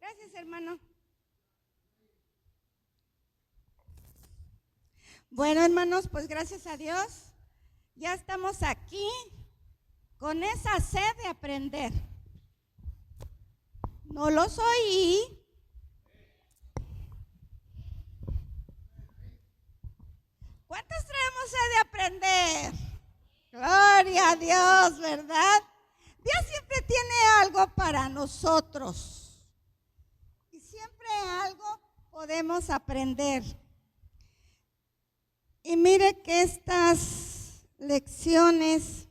Gracias, hermano. Bueno, hermanos, pues gracias a Dios, ya estamos aquí con esa sed de aprender. No los oí. ¿Cuántos traemos sed de aprender? Gloria a Dios, ¿verdad? Dios siempre tiene algo para nosotros y siempre algo podemos aprender. Y mire que estas lecciones,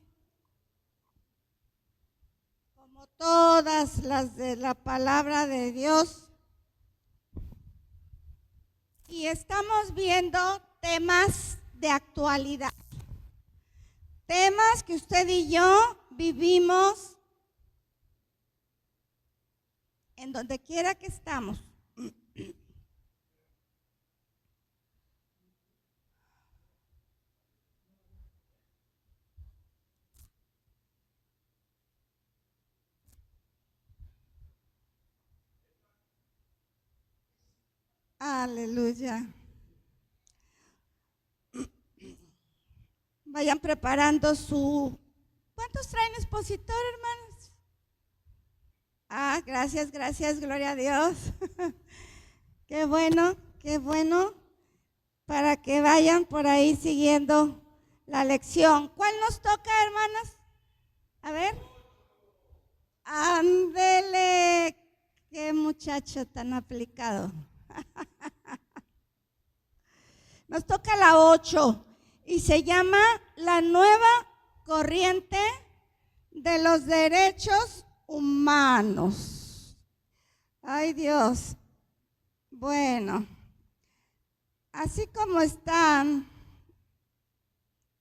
como todas las de la palabra de Dios, y estamos viendo temas de actualidad, temas que usted y yo vivimos en donde quiera que estamos. Aleluya. Vayan preparando su... ¿Cuántos traen expositor, hermanos? Gracias, gloria a Dios. Qué bueno, para que vayan por ahí siguiendo la lección. ¿Cuál nos toca, hermanas? A ver. Ándele, qué muchacho tan aplicado. Nos toca la 8 y se llama la nueva corriente de los derechos humanos. Ay, Dios. Bueno, así como están,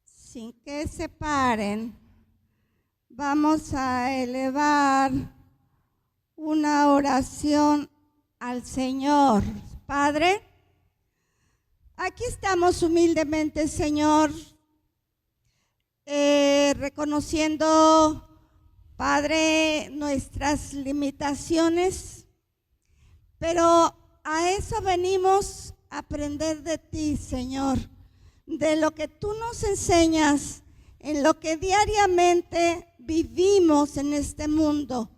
sin que se paren, vamos a elevar una oración al Señor. Padre, aquí estamos humildemente, Señor, reconociendo, Padre, nuestras limitaciones, pero a eso venimos a aprender de ti, Señor, de lo que tú nos enseñas, en lo que diariamente vivimos en este mundo,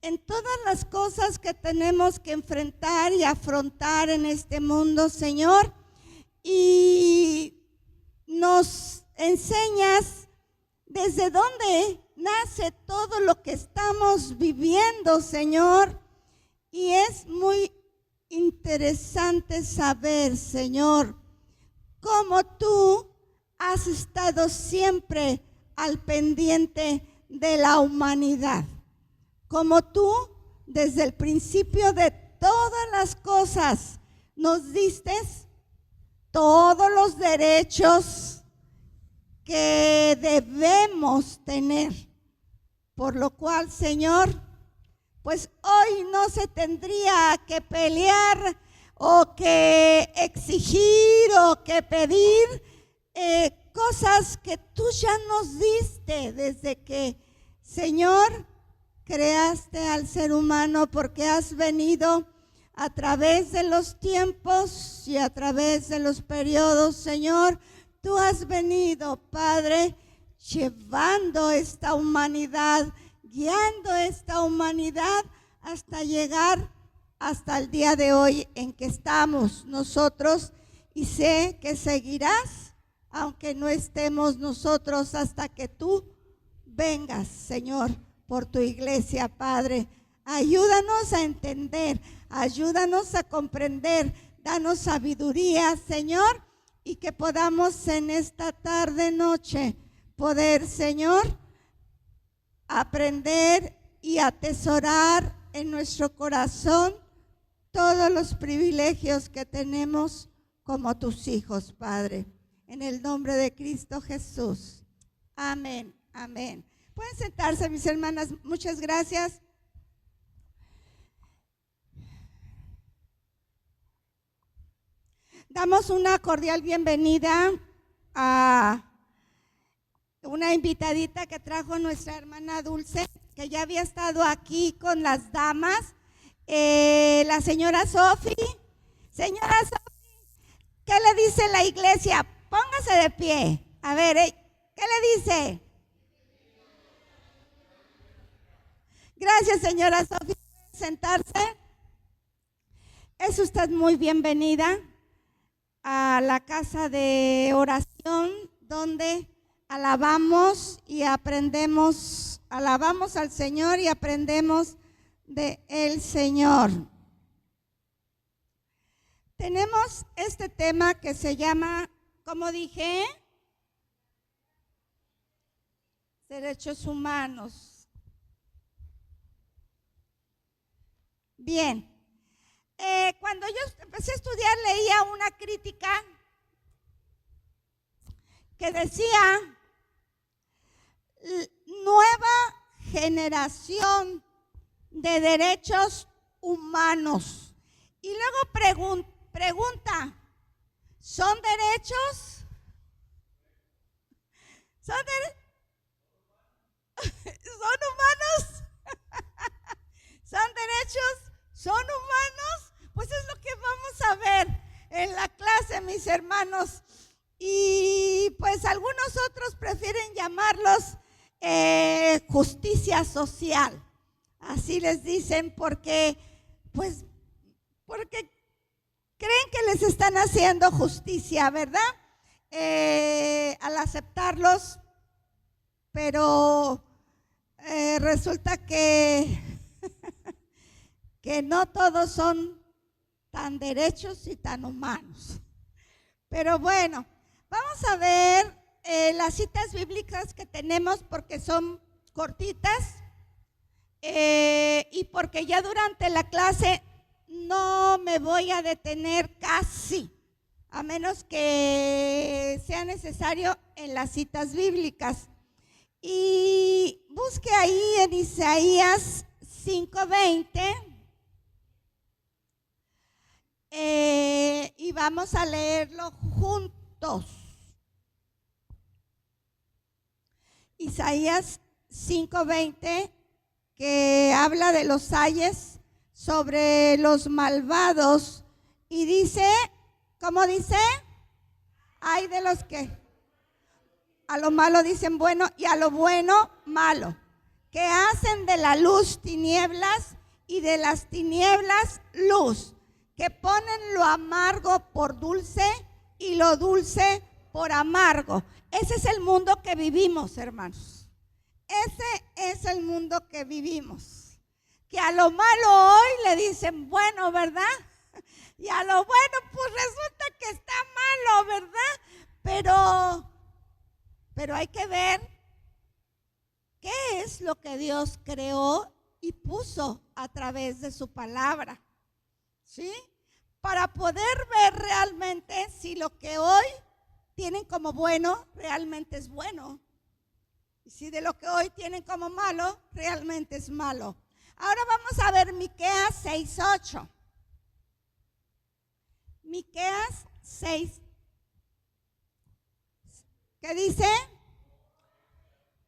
en todas las cosas que tenemos que enfrentar y afrontar en este mundo, Señor, y nos enseñas desde dónde nace todo lo que estamos viviendo, Señor, y es muy interesante saber, Señor, cómo tú has estado siempre al pendiente de la humanidad, como tú desde el principio de todas las cosas nos diste todos los derechos que debemos tener, por lo cual, Señor, pues hoy no se tendría que pelear o que exigir o que pedir cosas que tú ya nos diste desde que, Señor, creaste al ser humano, porque has venido a través de los tiempos y a través de los periodos, Señor. Tú has venido, Padre, llevando esta humanidad, guiando esta humanidad hasta llegar hasta el día de hoy en que estamos nosotros, y sé que seguirás, aunque no estemos nosotros, hasta que tú vengas, Señor, por tu iglesia, Padre. Ayúdanos a entender, ayúdanos a comprender, danos sabiduría, Señor, y que podamos en esta tarde, noche, poder, Señor, aprender y atesorar en nuestro corazón todos los privilegios que tenemos como tus hijos, Padre. En el nombre de Cristo Jesús. Amén, amén. Pueden sentarse, mis hermanas. Muchas gracias. Damos una cordial bienvenida a una invitadita que trajo nuestra hermana Dulce, que ya había estado aquí con las damas, La señora Sofi. Señora Sofi, ¿qué le dice la iglesia? Póngase de pie. A ver, ¿qué le dice? Gracias, señora Sofi. Sentarse. Es usted muy bienvenida a la casa de oración donde alabamos y aprendemos, alabamos al Señor y aprendemos de el Señor. Tenemos este tema que se llama, como dije, derechos humanos. Bien. Cuando yo empecé a estudiar, leía una crítica que decía: nueva generación de derechos humanos. Y luego pregunta, ¿son derechos? ¿Son humanos? ¿Son derechos? ¿Son humanos? Pues es lo que vamos a ver en la clase, mis hermanos. Y pues algunos otros prefieren llamarlos justicia social. Así les dicen porque creen que les están haciendo justicia, ¿verdad? Al aceptarlos, pero resulta que no todos son tan derechos y tan humanos. Pero bueno, vamos a ver las citas bíblicas que tenemos porque son cortitas y porque ya durante la clase no me voy a detener casi, a menos que sea necesario en las citas bíblicas. Y busque ahí en Isaías 5:20. Y vamos a leerlo juntos. Isaías 5:20, que habla de los ayes sobre los malvados. Y dice, ¿cómo dice? Hay de los que a lo malo dicen bueno y a lo bueno malo, que hacen de la luz tinieblas y de las tinieblas luz, que ponen lo amargo por dulce y lo dulce por amargo. Ese es el mundo que vivimos, hermanos. Ese es el mundo que vivimos. Que a lo malo hoy le dicen bueno, ¿verdad? Y a lo bueno pues resulta que está malo, ¿verdad? Pero hay que ver qué es lo que Dios creó y puso a través de su palabra. ¿Sí? Para poder ver realmente si lo que hoy tienen como bueno realmente es bueno. Y si de lo que hoy tienen como malo realmente es malo. Ahora vamos a ver Miqueas 6:8. Miqueas 6. ¿Qué dice?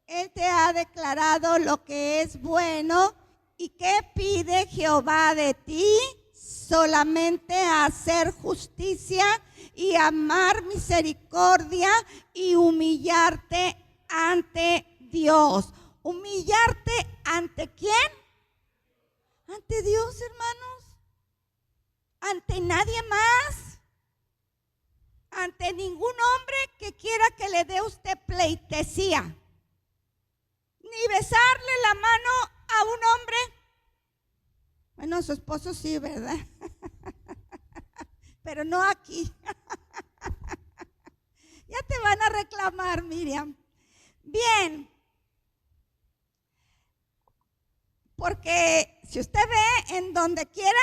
Él te ha declarado lo que es bueno. ¿Y qué pide Jehová de ti? Solamente hacer justicia y amar misericordia y humillarte ante Dios. ¿Humillarte ante quién? Ante Dios, hermanos. Ante nadie más. Ante ningún hombre que quiera que le dé usted pleitesía. Ni besarle la mano a un hombre. Bueno, su esposo sí, ¿verdad? Pero no aquí. Ya te van a reclamar, Miriam. Bien. Porque si usted ve, en donde quiera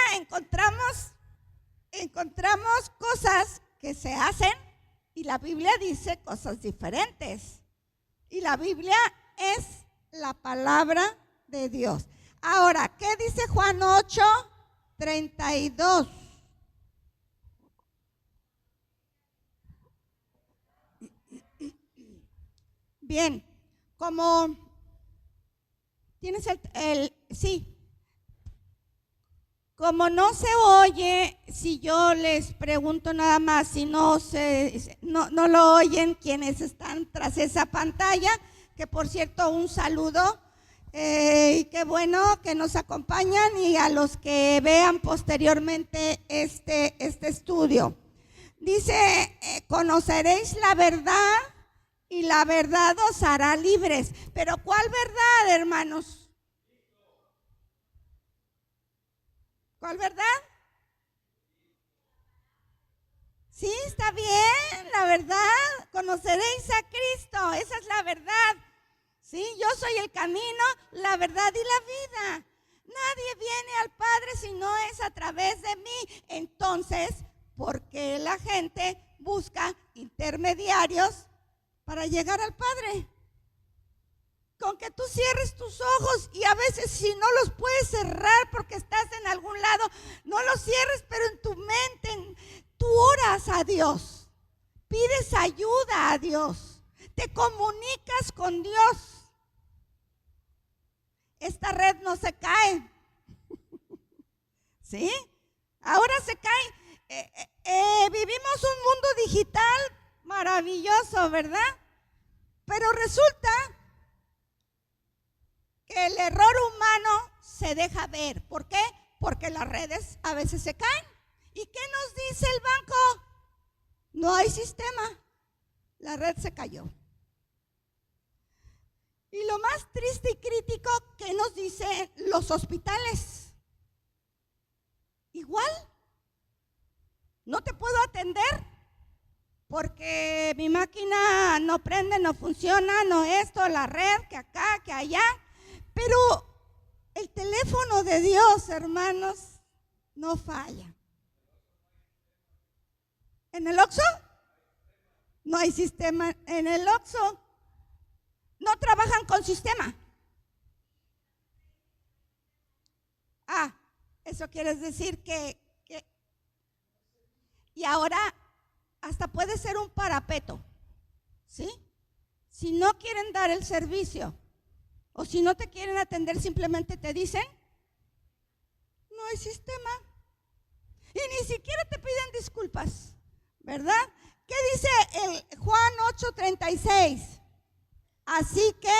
encontramos cosas que se hacen y la Biblia dice cosas diferentes. Y la Biblia es la palabra de Dios. Ahora, ¿qué dice Juan 8:32? Bien, como tienes sí, como no se oye, si yo les pregunto nada más, si no lo oyen quienes están tras esa pantalla, que por cierto un saludo, y qué bueno que nos acompañan, y a los que vean posteriormente este estudio. Dice, conoceréis la verdad y la verdad os hará libres. Pero ¿cuál verdad, hermanos? ¿Cuál verdad? Sí, está bien, la verdad. Conoceréis a Cristo, esa es la verdad. Sí, yo soy el camino, la verdad y la vida. Nadie viene al Padre si no es a través de mí. Entonces, ¿por qué la gente busca intermediarios para llegar al Padre? Con que tú cierres tus ojos, y a veces si no los puedes cerrar porque estás en algún lado, no los cierres, pero en tu mente tú oras a Dios, pides ayuda a Dios, te comunicas con Dios. Esta red no se cae. ¿Sí? Ahora se cae. Vivimos un mundo digital maravilloso, ¿verdad? Pero resulta que el error humano se deja ver. ¿Por qué? Porque las redes a veces se caen. ¿Y qué nos dice el banco? No hay sistema. La red se cayó. Y lo más triste y crítico, que nos dicen los hospitales. Igual, no te puedo atender porque mi máquina no prende, no funciona, no esto, la red, que acá, que allá. Pero el teléfono de Dios, hermanos, no falla. ¿En el Oxxo? No hay sistema en el Oxxo. No trabajan con sistema. Ah, eso quiere decir que y ahora hasta puede ser un parapeto, ¿sí? Si no quieren dar el servicio o si no te quieren atender, simplemente te dicen, no hay sistema. Y ni siquiera te piden disculpas, ¿verdad? ¿Qué dice el Juan 8:36? Así que,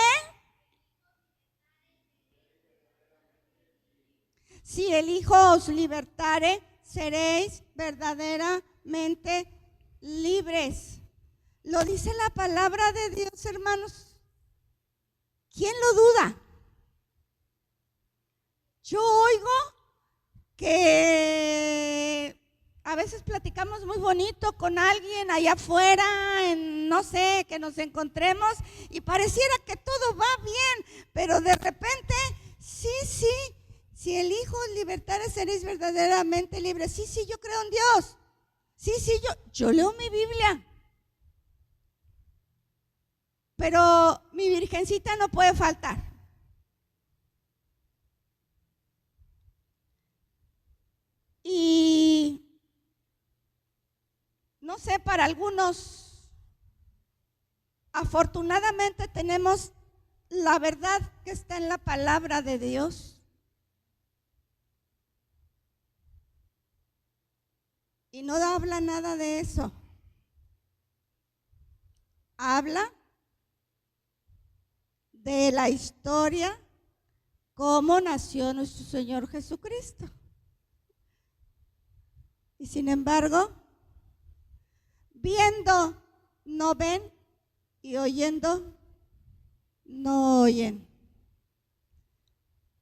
si el Hijo os libertare, seréis verdaderamente libres. Lo dice la palabra de Dios, hermanos. ¿Quién lo duda? Yo oigo que a veces platicamos muy bonito con alguien allá afuera, no sé, que nos encontremos y pareciera que todo va bien, pero de repente, sí, si el Hijo libertare seréis verdaderamente libres. Sí, yo creo en Dios. Sí, yo leo mi Biblia. Pero mi virgencita no puede faltar. Y no sé, para algunos, afortunadamente tenemos la verdad que está en la palabra de Dios. Y no habla nada de eso. Habla de la historia, cómo nació nuestro Señor Jesucristo. Y sin embargo, viendo no ven y oyendo no oyen.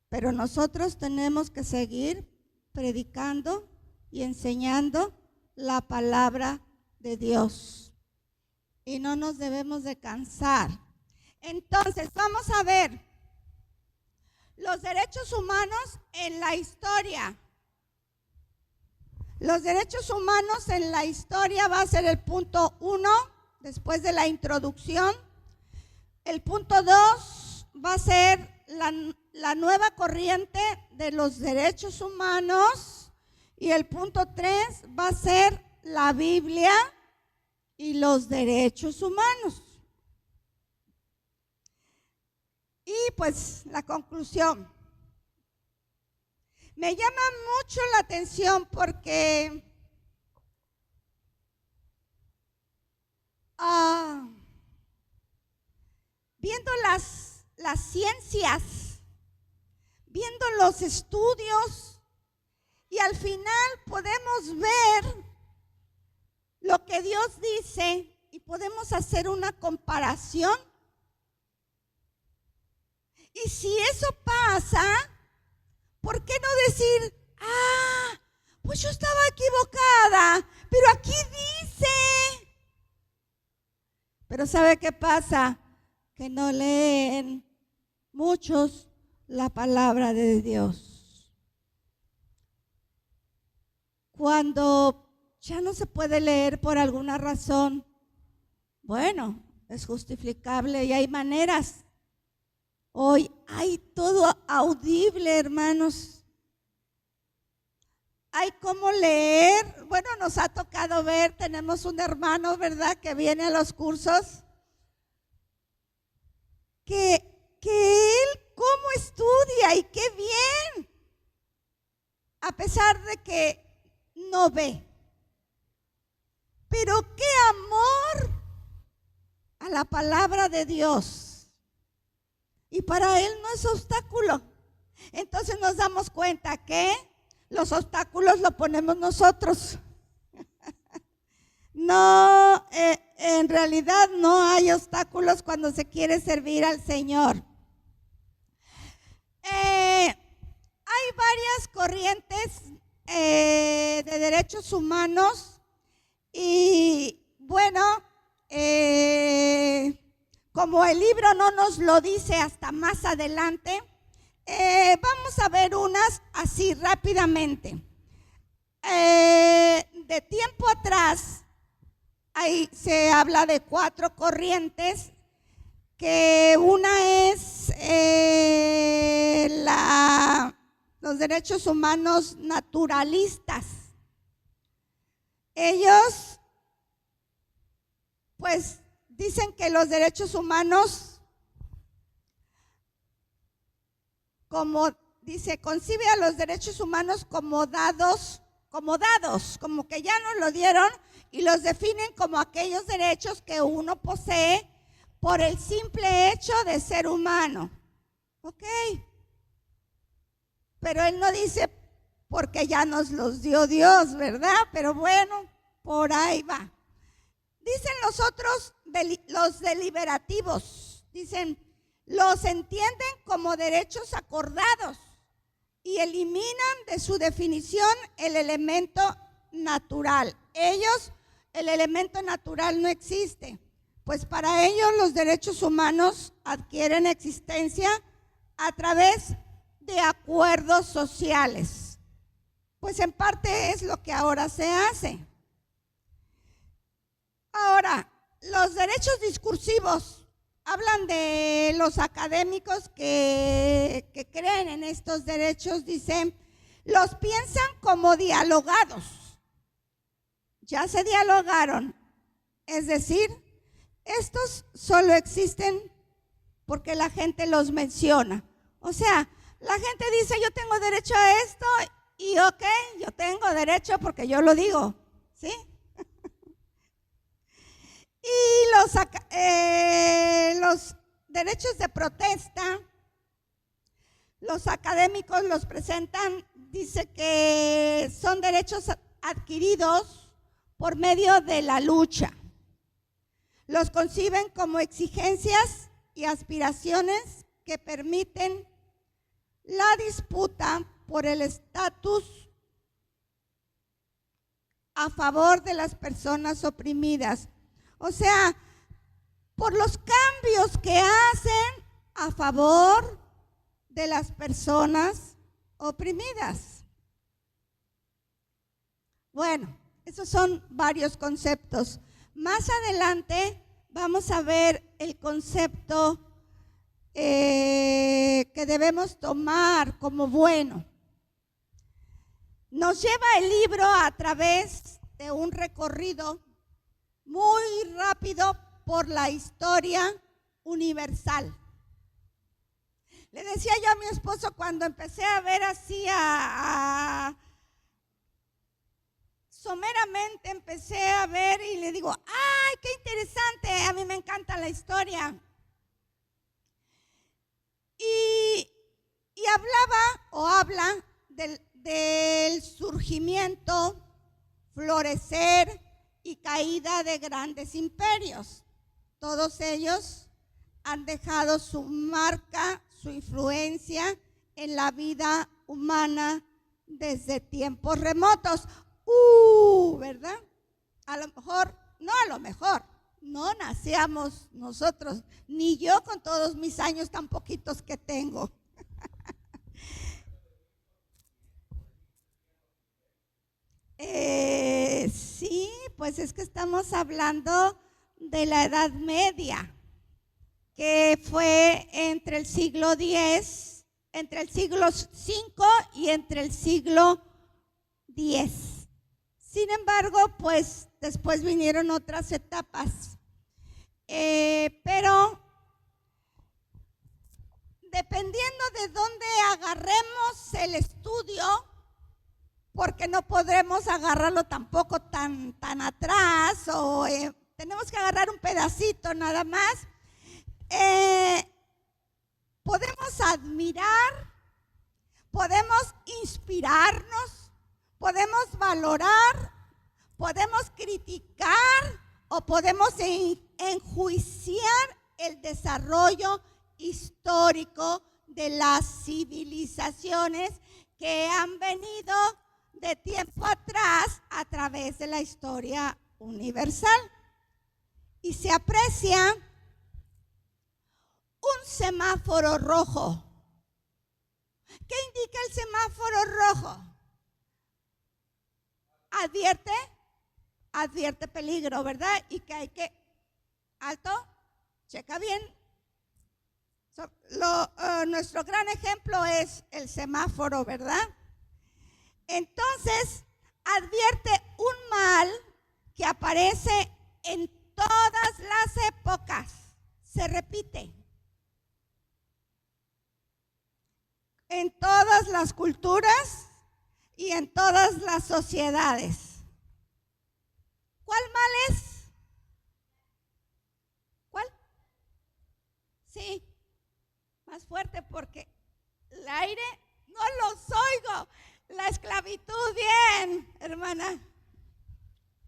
Pero nosotros tenemos que seguir predicando y enseñando la palabra de Dios. Y no nos debemos de cansar. Entonces, vamos a ver los derechos humanos en la historia. Los derechos humanos en la historia va a ser el punto 1, después de la introducción. El punto 2 va a ser la nueva corriente de los derechos humanos. Y el punto 3 va a ser la Biblia y los derechos humanos. Y pues la conclusión. Me llama mucho la atención porque viendo las ciencias, viendo los estudios, y al final podemos ver lo que Dios dice y podemos hacer una comparación. Y si eso pasa, ¿por qué no decir, pues yo estaba equivocada, pero aquí dice? Pero ¿sabe qué pasa? Que no leen muchos la palabra de Dios. Cuando ya no se puede leer por alguna razón, bueno, es justificable y hay maneras. Hoy hay todo audible, hermanos. Hay cómo leer. Bueno, nos ha tocado ver, tenemos un hermano, ¿verdad?, que viene a los cursos, que él cómo estudia y qué bien, a pesar de que no ve. Pero qué amor a la palabra de Dios. Y para él no es obstáculo. Entonces nos damos cuenta que los obstáculos los ponemos nosotros. No, en realidad no hay obstáculos cuando se quiere servir al Señor. Hay varias corrientes de derechos humanos y bueno, como el libro no nos lo dice hasta más adelante, vamos a ver unas así rápidamente. De tiempo atrás, ahí se habla de 4 corrientes, que una es los derechos humanos naturalistas. Ellos, pues, dicen que los derechos humanos, como dice, concibe a los derechos humanos como dados, como que ya nos lo dieron, y los definen como aquellos derechos que uno posee por el simple hecho de ser humano. ¿Ok? Pero él no dice porque ya nos los dio Dios, ¿verdad? Pero bueno, por ahí va. Dicen los otros, los deliberativos, dicen, los entienden como derechos acordados y eliminan de su definición el elemento natural. Ellos, el elemento natural no existe, pues para ellos los derechos humanos adquieren existencia a través de acuerdos sociales. Pues en parte es lo que ahora se hace. Ahora, los derechos discursivos hablan de los académicos que creen en estos derechos, dicen, los piensan como dialogados. Ya se dialogaron, es decir, estos solo existen porque la gente los menciona. O sea, la gente dice, yo tengo derecho a esto, y ok, yo tengo derecho porque yo lo digo, ¿sí? Y los derechos de protesta, los académicos los presentan, dice que son derechos adquiridos por medio de la lucha. Los conciben como exigencias y aspiraciones que permiten la disputa por el estatus a favor de las personas oprimidas. O sea, por los cambios que hacen a favor de las personas oprimidas. Bueno, esos son varios conceptos. Más adelante vamos a ver el concepto que debemos tomar como bueno. Nos lleva el libro a través de un recorrido muy rápido por la historia universal. Le decía yo a mi esposo cuando empecé a ver así someramente empecé a ver y le digo, ¡ay, qué interesante! A mí me encanta la historia. Y hablaba o habla del surgimiento, florecer y caída de grandes imperios. Todos ellos han dejado su marca, su influencia en la vida humana desde tiempos remotos. ¿Verdad? No nacíamos nosotros, ni yo con todos mis años tan poquitos que tengo. Sí, pues es que estamos hablando de la Edad Media, que fue entre el siglo X, entre el siglo V y entre el siglo X. Sin embargo, pues después vinieron otras etapas. Pero dependiendo de dónde agarremos el estudio, porque no podremos agarrarlo tampoco tan atrás, o tenemos que agarrar un pedacito nada más, podemos admirar, podemos inspirarnos, podemos valorar, podemos criticar o podemos enjuiciar el desarrollo histórico de las civilizaciones que han venido de tiempo atrás a través de la historia universal. Y se aprecia un semáforo rojo. ¿Qué indica el semáforo rojo? Advierte peligro, ¿verdad? Y que hay que, alto, checa bien. Nuestro gran ejemplo es el semáforo, ¿verdad? Entonces, advierte un mal que aparece en todas las épocas, se repite, en todas las culturas y en todas las sociedades. ¿Cuál mal es? ¿Cuál? Sí, más fuerte porque el aire no los oigo. La esclavitud, bien, hermana.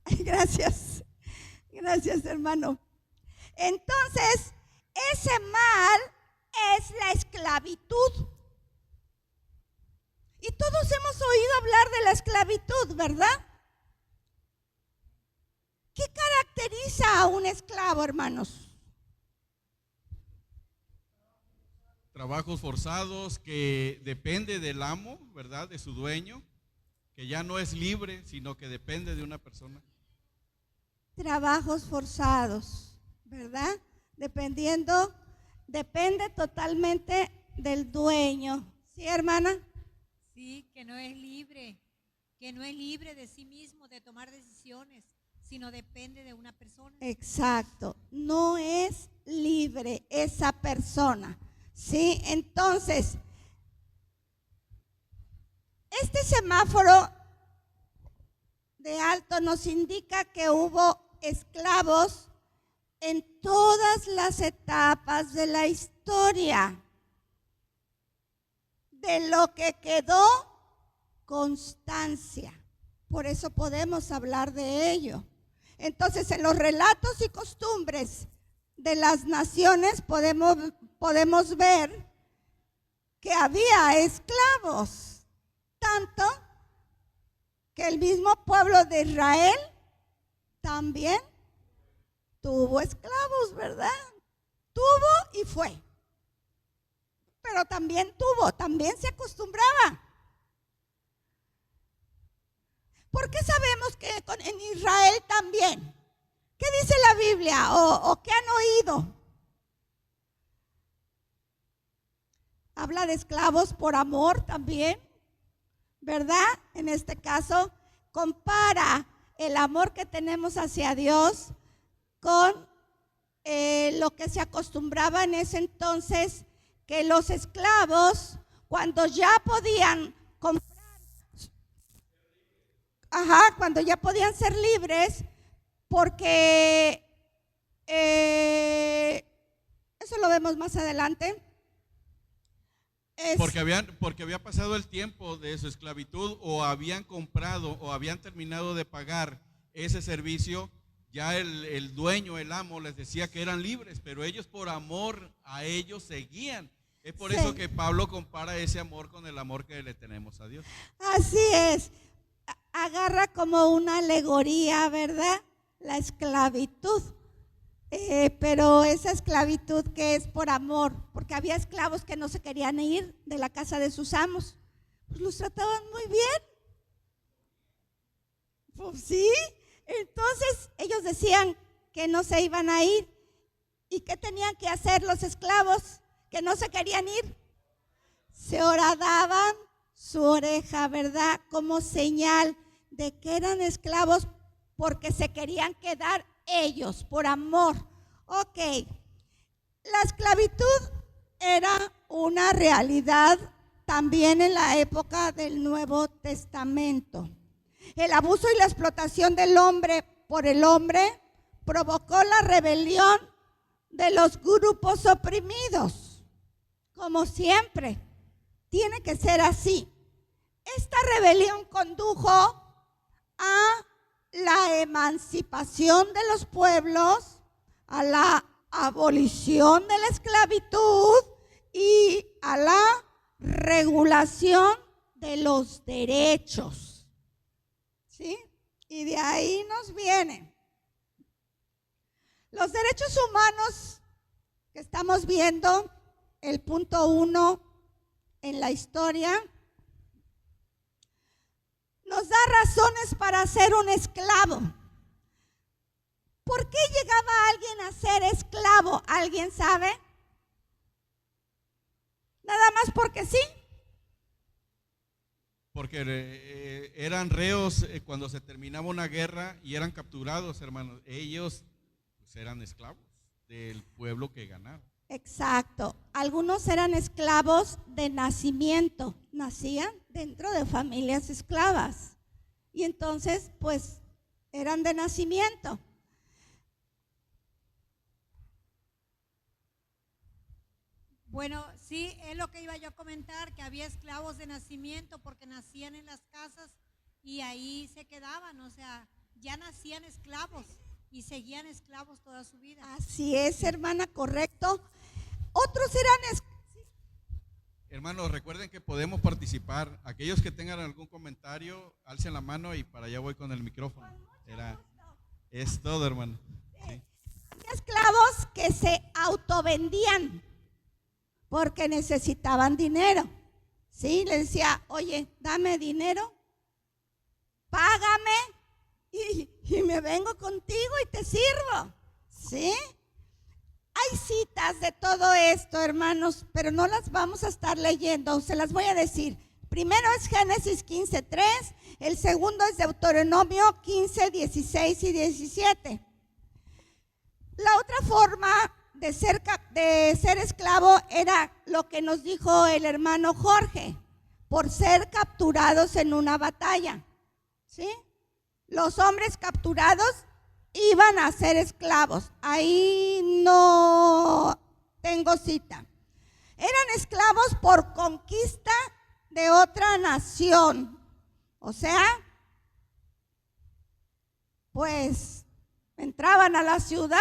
Gracias, gracias, hermano. Entonces, ese mal es la esclavitud. Y todos hemos oído hablar de la esclavitud, ¿verdad? ¿Qué caracteriza a un esclavo, hermanos? Trabajos forzados, que depende del amo, ¿verdad? De su dueño, que ya no es libre, sino que depende de una persona. Trabajos forzados, ¿verdad? Depende totalmente del dueño. ¿Sí, hermana? Sí, que no es libre de sí mismo, de tomar decisiones, sino depende de una persona. Exacto, no es libre esa persona. Sí, entonces, este semáforo de alto nos indica que hubo esclavos en todas las etapas de la historia. De lo que quedó constancia. Por eso podemos hablar de ello. Entonces, en los relatos y costumbres de las naciones podemos ver que había esclavos, tanto que el mismo pueblo de Israel también tuvo esclavos, ¿verdad? Tuvo y fue. Pero también se acostumbraba. ¿Por qué sabemos que en Israel también? ¿Qué dice la Biblia o qué han oído? Habla de esclavos por amor también, ¿verdad? En este caso, compara el amor que tenemos hacia Dios con lo que se acostumbraba en ese entonces que los esclavos, cuando ya podían comprar, cuando ya podían ser libres, porque eso lo vemos más adelante. Porque había pasado el tiempo de su esclavitud, o habían comprado o habían terminado de pagar ese servicio. Ya el dueño, el amo, les decía que eran libres, pero ellos por amor a ellos seguían. Es por eso que Pablo compara ese amor con el amor que le tenemos a Dios. Así es. Agarra como una alegoría, ¿verdad? La esclavitud. Pero esa esclavitud que es por amor, porque había esclavos que no se querían ir de la casa de sus amos, pues los trataban muy bien. Pues sí, entonces ellos decían que no se iban a ir. ¿Y qué tenían que hacer los esclavos que no se querían ir? Se horadaban su oreja, ¿verdad? Como señal de que eran esclavos porque se querían quedar ellos por amor. Ok, la esclavitud era una realidad también en la época del Nuevo Testamento. El abuso y la explotación del hombre por el hombre provocó la rebelión de los grupos oprimidos. Como siempre, tiene que ser así. Esta rebelión condujo a la emancipación de los pueblos, a la abolición de la esclavitud y a la regulación de los derechos. ¿Sí? Y de ahí nos viene. Los derechos humanos que estamos viendo, el punto 1 en la historia, nos da razones para ser un esclavo. ¿Por qué llegaba alguien a ser esclavo? ¿Alguien sabe? Nada más porque sí. Porque eran reos cuando se terminaba una guerra y eran capturados, hermanos. Ellos pues, eran esclavos del pueblo que ganaron. Exacto. Algunos eran esclavos de nacimiento, nacían dentro de familias esclavas y entonces pues eran de nacimiento. Bueno, sí, es lo que iba yo a comentar, que había esclavos de nacimiento porque nacían en las casas y ahí se quedaban, o sea, ya nacían esclavos y seguían esclavos toda su vida. Así es, hermana, correcto. Otros eran Hermanos, recuerden que podemos participar. Aquellos que tengan algún comentario, alcen la mano y para allá voy con el micrófono. Es todo, hermano. Sí. Esclavos que se autovendían porque necesitaban dinero. ¿Sí? Le decía, oye, dame dinero, págame y me vengo contigo y te sirvo. ¿Sí? Hay citas de todo esto, hermanos, pero no las vamos a estar leyendo, se las voy a decir. Primero es Génesis 15:3, el segundo es Deuteronomio 15, 16 y 17. La otra forma de ser esclavo era lo que nos dijo el hermano Jorge, por ser capturados en una batalla. ¿Sí? Los hombres capturados iban a ser esclavos. Ahí no tengo cita. Eran esclavos por conquista de otra nación. O sea, pues entraban a la ciudad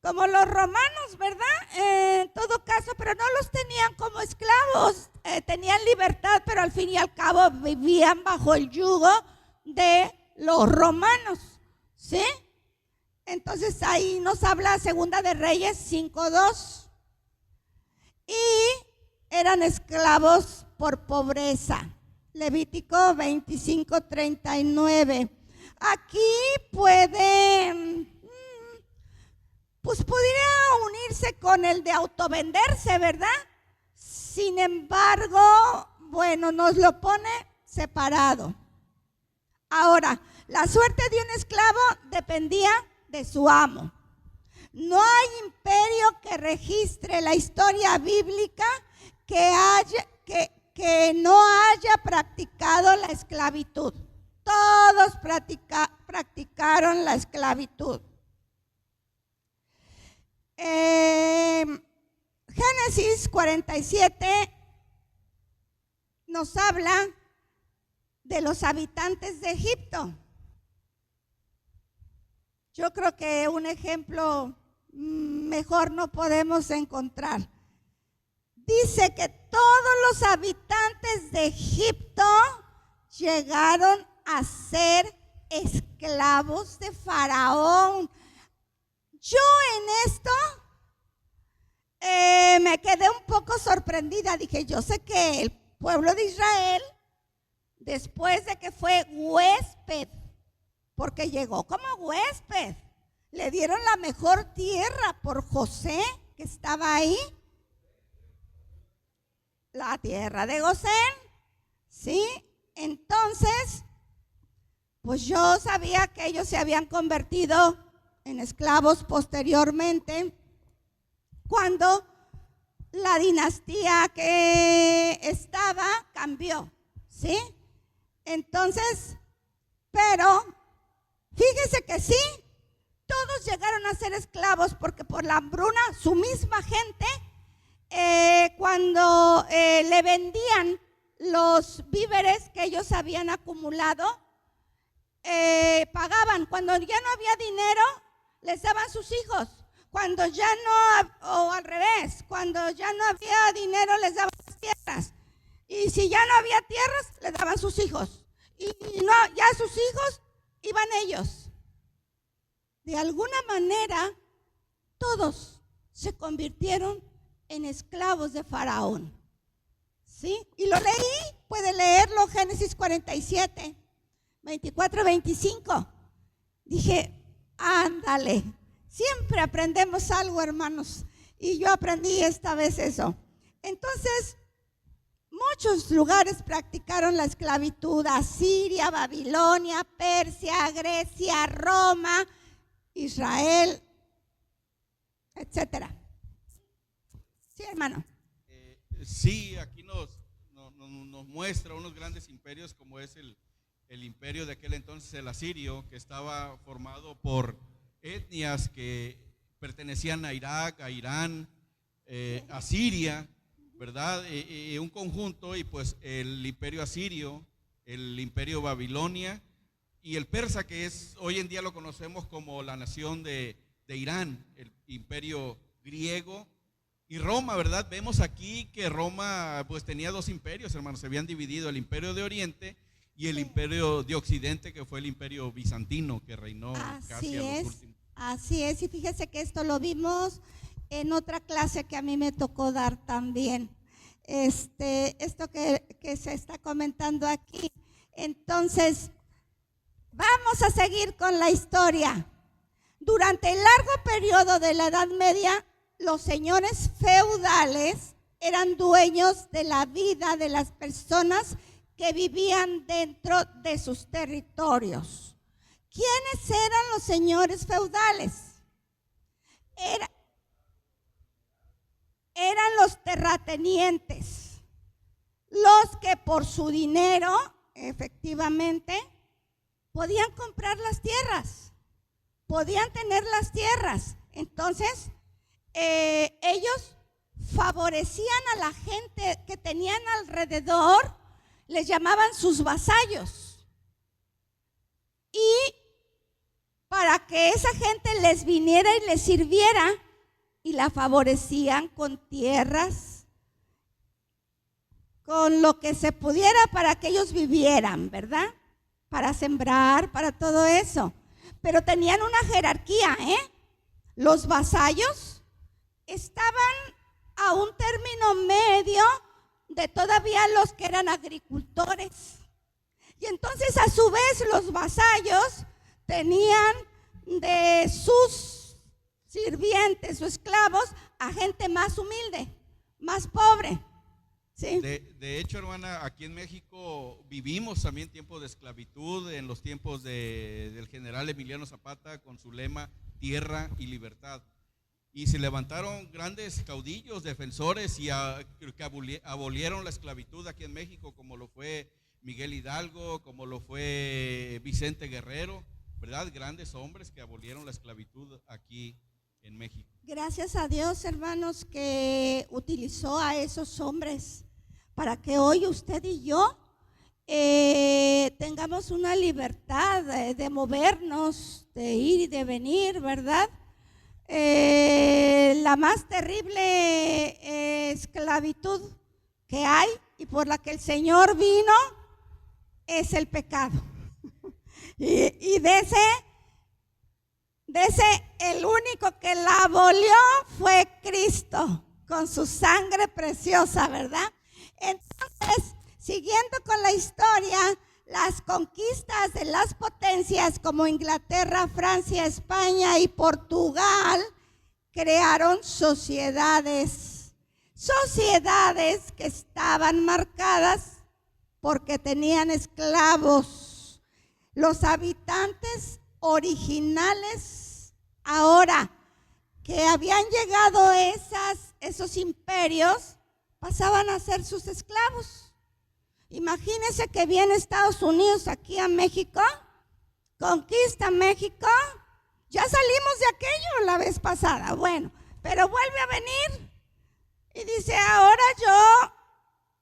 como los romanos, ¿verdad? En todo caso, pero no los tenían como esclavos. Tenían libertad, pero al fin y al cabo vivían bajo el yugo de los romanos. ¿Sí? Entonces ahí nos habla Segunda de Reyes 5:2. Y eran esclavos por pobreza. Levítico 25:39. Aquí pues podría unirse con el de autovenderse, ¿verdad? Sin embargo, bueno, nos lo pone separado. Ahora, la suerte de un esclavo dependía de su amo. No hay imperio que registre la historia bíblica que no haya practicado la esclavitud. Todos practicaron la esclavitud. Génesis 47 nos habla de los habitantes de Egipto. Yo creo que un ejemplo mejor no podemos encontrar. Dice que todos los habitantes de Egipto llegaron a ser esclavos de Faraón. Yo en esto me quedé un poco sorprendida. Dije, yo sé que el pueblo de Israel, después de que fue huésped, porque llegó como huésped, le dieron la mejor tierra por José, que estaba ahí, la tierra de Gosén, ¿sí? Entonces, pues yo sabía que ellos se habían convertido en esclavos posteriormente, cuando la dinastía que estaba cambió, ¿sí? Entonces, pero fíjese que sí, todos llegaron a ser esclavos, porque por la hambruna su misma gente, cuando le vendían los víveres que ellos habían acumulado, pagaban. Cuando ya no había dinero, les daban sus hijos. Cuando ya no, o al revés, cuando ya no había dinero, les daban las tierras. Y si ya no había tierras, les daban sus hijos. Y no, ya sus hijos iban ellos. De alguna manera, todos se convirtieron en esclavos de Faraón. ¿Sí? Y lo leí, puede leerlo, Génesis 47, 24, 25. Dije, ándale, siempre aprendemos algo, hermanos. Y yo aprendí esta vez eso. Entonces, muchos lugares practicaron la esclavitud: Asiria, Babilonia, Persia, Grecia, Roma, Israel, etcétera. Sí, hermano. Sí, aquí nos muestra unos grandes imperios, como es el imperio de aquel entonces, el asirio, que estaba formado por etnias que pertenecían a Irak, a Irán, a Siria, ¿verdad? Un conjunto, y pues el imperio asirio, el imperio Babilonia y el persa, que es hoy en día lo conocemos como la nación de Irán, el imperio griego, y Roma, ¿verdad? Vemos aquí que Roma pues tenía dos imperios, hermanos, se habían dividido: el imperio de Oriente y el imperio de Occidente, que fue el imperio bizantino, que reinó casi a los últimos. Así es, y fíjese que esto lo vimos en otra clase que a mí me tocó dar también. Esto que se está comentando aquí. Entonces, vamos a seguir con la historia. Durante el largo periodo de la Edad Media, los señores feudales eran dueños de la vida de las personas que vivían dentro de sus territorios. ¿Quiénes eran los señores feudales? Eran los terratenientes, los que por su dinero, efectivamente, podían comprar las tierras, podían tener las tierras. Entonces, ellos favorecían a la gente que tenían alrededor, les llamaban sus vasallos. Y para que esa gente les viniera y les sirviera, y la favorecían con tierras, con lo que se pudiera para que ellos vivieran, ¿verdad? Para sembrar, para todo eso. Pero tenían una jerarquía, Los vasallos estaban a un término medio de todavía los que eran agricultores. Y entonces a su vez los vasallos tenían de sus sirvientes o esclavos a gente más humilde, más pobre. ¿Sí? De hecho, hermana, aquí en México vivimos también tiempos de esclavitud, en los tiempos del general Emiliano Zapata, con su lema tierra y libertad. y se levantaron grandes caudillos, defensores que abolieron la esclavitud aquí en México, como lo fue Miguel Hidalgo, como lo fue Vicente Guerrero, ¿verdad? Grandes hombres que abolieron la esclavitud aquí en México. Gracias a Dios, hermanos, que utilizó a esos hombres para que hoy usted y yo tengamos una libertad de movernos, de ir y de venir, ¿verdad? La más terrible esclavitud que hay y por la que el Señor vino es el pecado. y de ese el único que la abolió fue Cristo con su sangre preciosa, ¿verdad? Entonces, siguiendo con la historia, las conquistas de las potencias como Inglaterra, Francia, España y Portugal crearon sociedades que estaban marcadas porque tenían esclavos. Los habitantes originales, ahora que habían llegado esos imperios, pasaban a ser sus esclavos. Imagínense que viene Estados Unidos aquí a México, conquista México, ya salimos de aquello la vez pasada, bueno, pero vuelve a venir y dice, ahora yo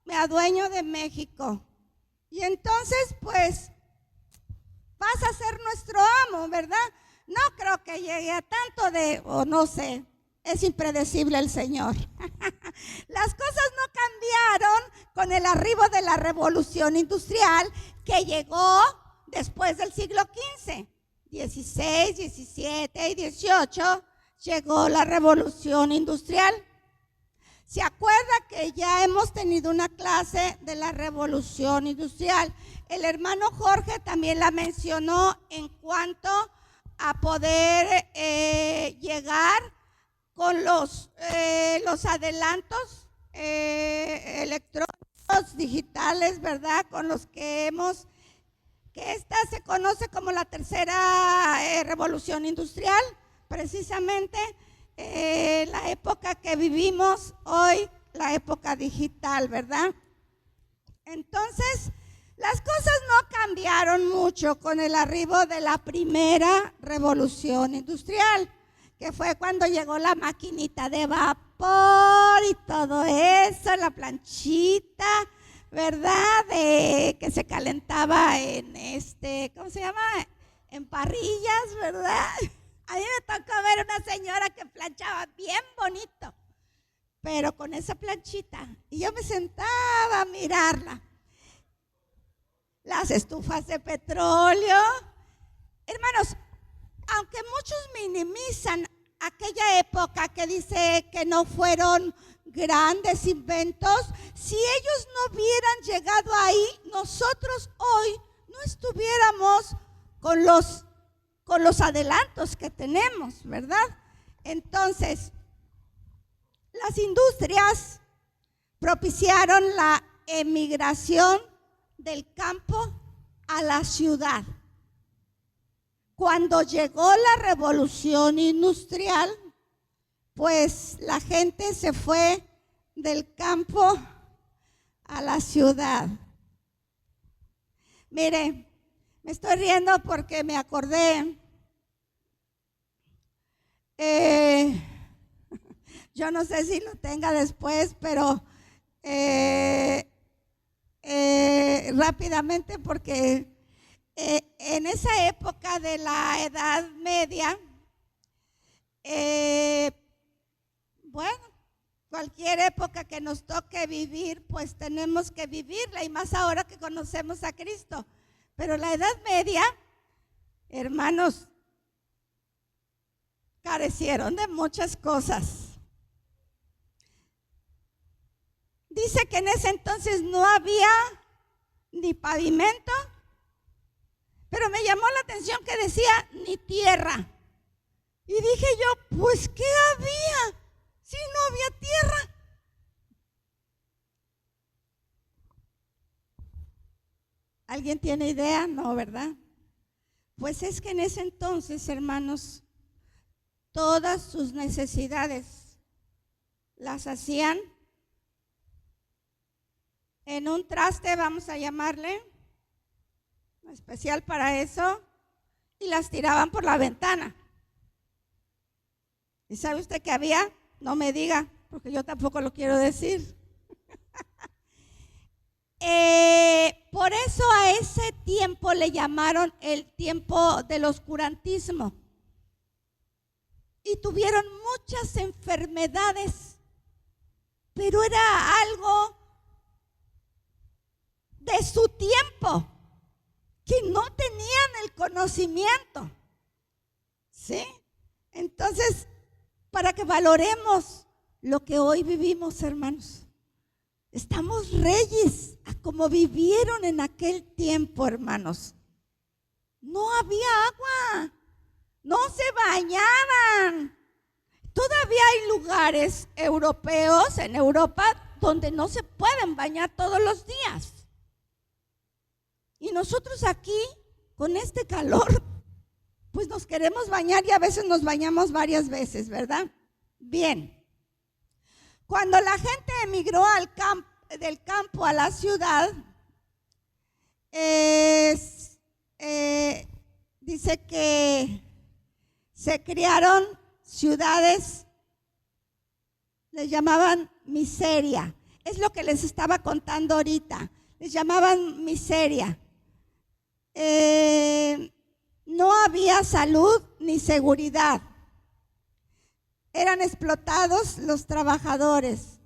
me adueño de México. Y entonces, pues, vas a ser nuestro amo, ¿verdad? No creo que llegue a tanto o no sé, es impredecible el Señor. Las cosas no cambiaron con el arribo de la revolución industrial que llegó después del siglo XV. 16, 17 y 18 llegó la revolución industrial. ¿Se acuerda que ya hemos tenido una clase de la revolución industrial? El hermano Jorge también la mencionó en cuanto a poder llegar con los adelantos electrónicos, digitales, ¿verdad? Con los que esta se conoce como la tercera revolución industrial, precisamente la época que vivimos hoy, la época digital, ¿verdad? Entonces, las cosas no cambiaron mucho con el arribo de la primera revolución industrial, que fue cuando llegó la maquinita de vapor y todo eso, la planchita, ¿verdad? Que se calentaba en ¿cómo se llama? En parrillas, ¿verdad? A mí me tocó ver una señora que planchaba bien bonito, pero con esa planchita, y yo me sentaba a mirarla. Las estufas de petróleo. Hermanos, aunque muchos minimizan aquella época que dice que no fueron grandes inventos, si ellos no hubieran llegado ahí, nosotros hoy no estuviéramos con los adelantos que tenemos, ¿verdad? Entonces, las industrias propiciaron la emigración del campo a la ciudad. Cuando llegó la revolución industrial, pues la gente se fue del campo a la ciudad. Mire, me estoy riendo porque me acordé. Yo no sé si lo tenga después, pero rápidamente, porque en esa época de la Edad Media, bueno, cualquier época que nos toque vivir, pues tenemos que vivirla, y más ahora que conocemos a Cristo. Pero la Edad Media, hermanos, carecieron de muchas cosas. Dice que en ese entonces no había ni pavimento, pero me llamó la atención que decía ni tierra. Y dije yo, pues ¿qué había si no había tierra? ¿Alguien tiene idea? No, ¿verdad? Pues es que en ese entonces, hermanos, todas sus necesidades. Las hacían en un traste, vamos a llamarle, especial para eso, y las tiraban por la ventana. ¿Y sabe usted qué había? No me diga, porque yo tampoco lo quiero decir. Por eso a ese tiempo le llamaron el tiempo del oscurantismo. Y tuvieron muchas enfermedades, pero era algo de su tiempo, que no tenían el conocimiento. ¿Sí? Entonces, para que valoremos lo que hoy vivimos, hermanos. Estamos reyes a como vivieron en aquel tiempo, hermanos. No había agua, no se bañaban. Todavía hay lugares europeos en Europa donde no se pueden bañar todos los días. Y nosotros aquí, con este calor, pues nos queremos bañar y a veces nos bañamos varias veces, ¿verdad? Bien. Cuando la gente emigró del campo a la ciudad, dice que se crearon ciudades, les llamaban miseria. Es lo que les estaba contando ahorita. Les llamaban miseria. No había salud ni seguridad. Eran explotados los trabajadores,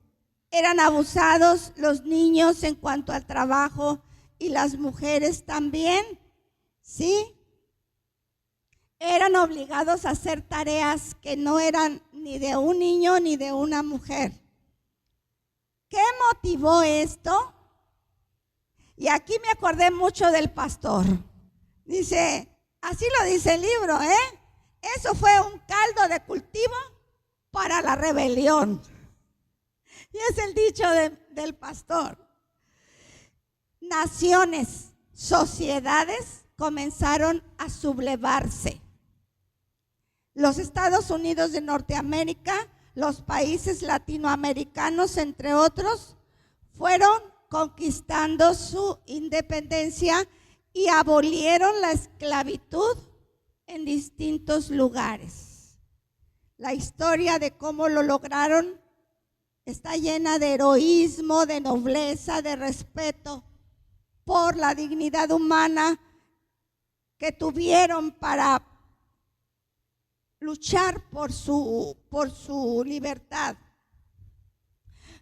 eran abusados los niños en cuanto al trabajo y las mujeres también, ¿sí? Eran obligados a hacer tareas que no eran ni de un niño ni de una mujer. ¿Qué motivó esto? Y aquí me acordé mucho del pastor. Dice, así lo dice el libro, eso fue un caldo de cultivo para la rebelión. Y es el dicho del pastor. Naciones, sociedades comenzaron a sublevarse. Los Estados Unidos de Norteamérica, los países latinoamericanos, entre otros, fueron conquistando su independencia y abolieron la esclavitud en distintos lugares. La historia de cómo lo lograron está llena de heroísmo, de nobleza, de respeto por la dignidad humana que tuvieron para luchar por su libertad.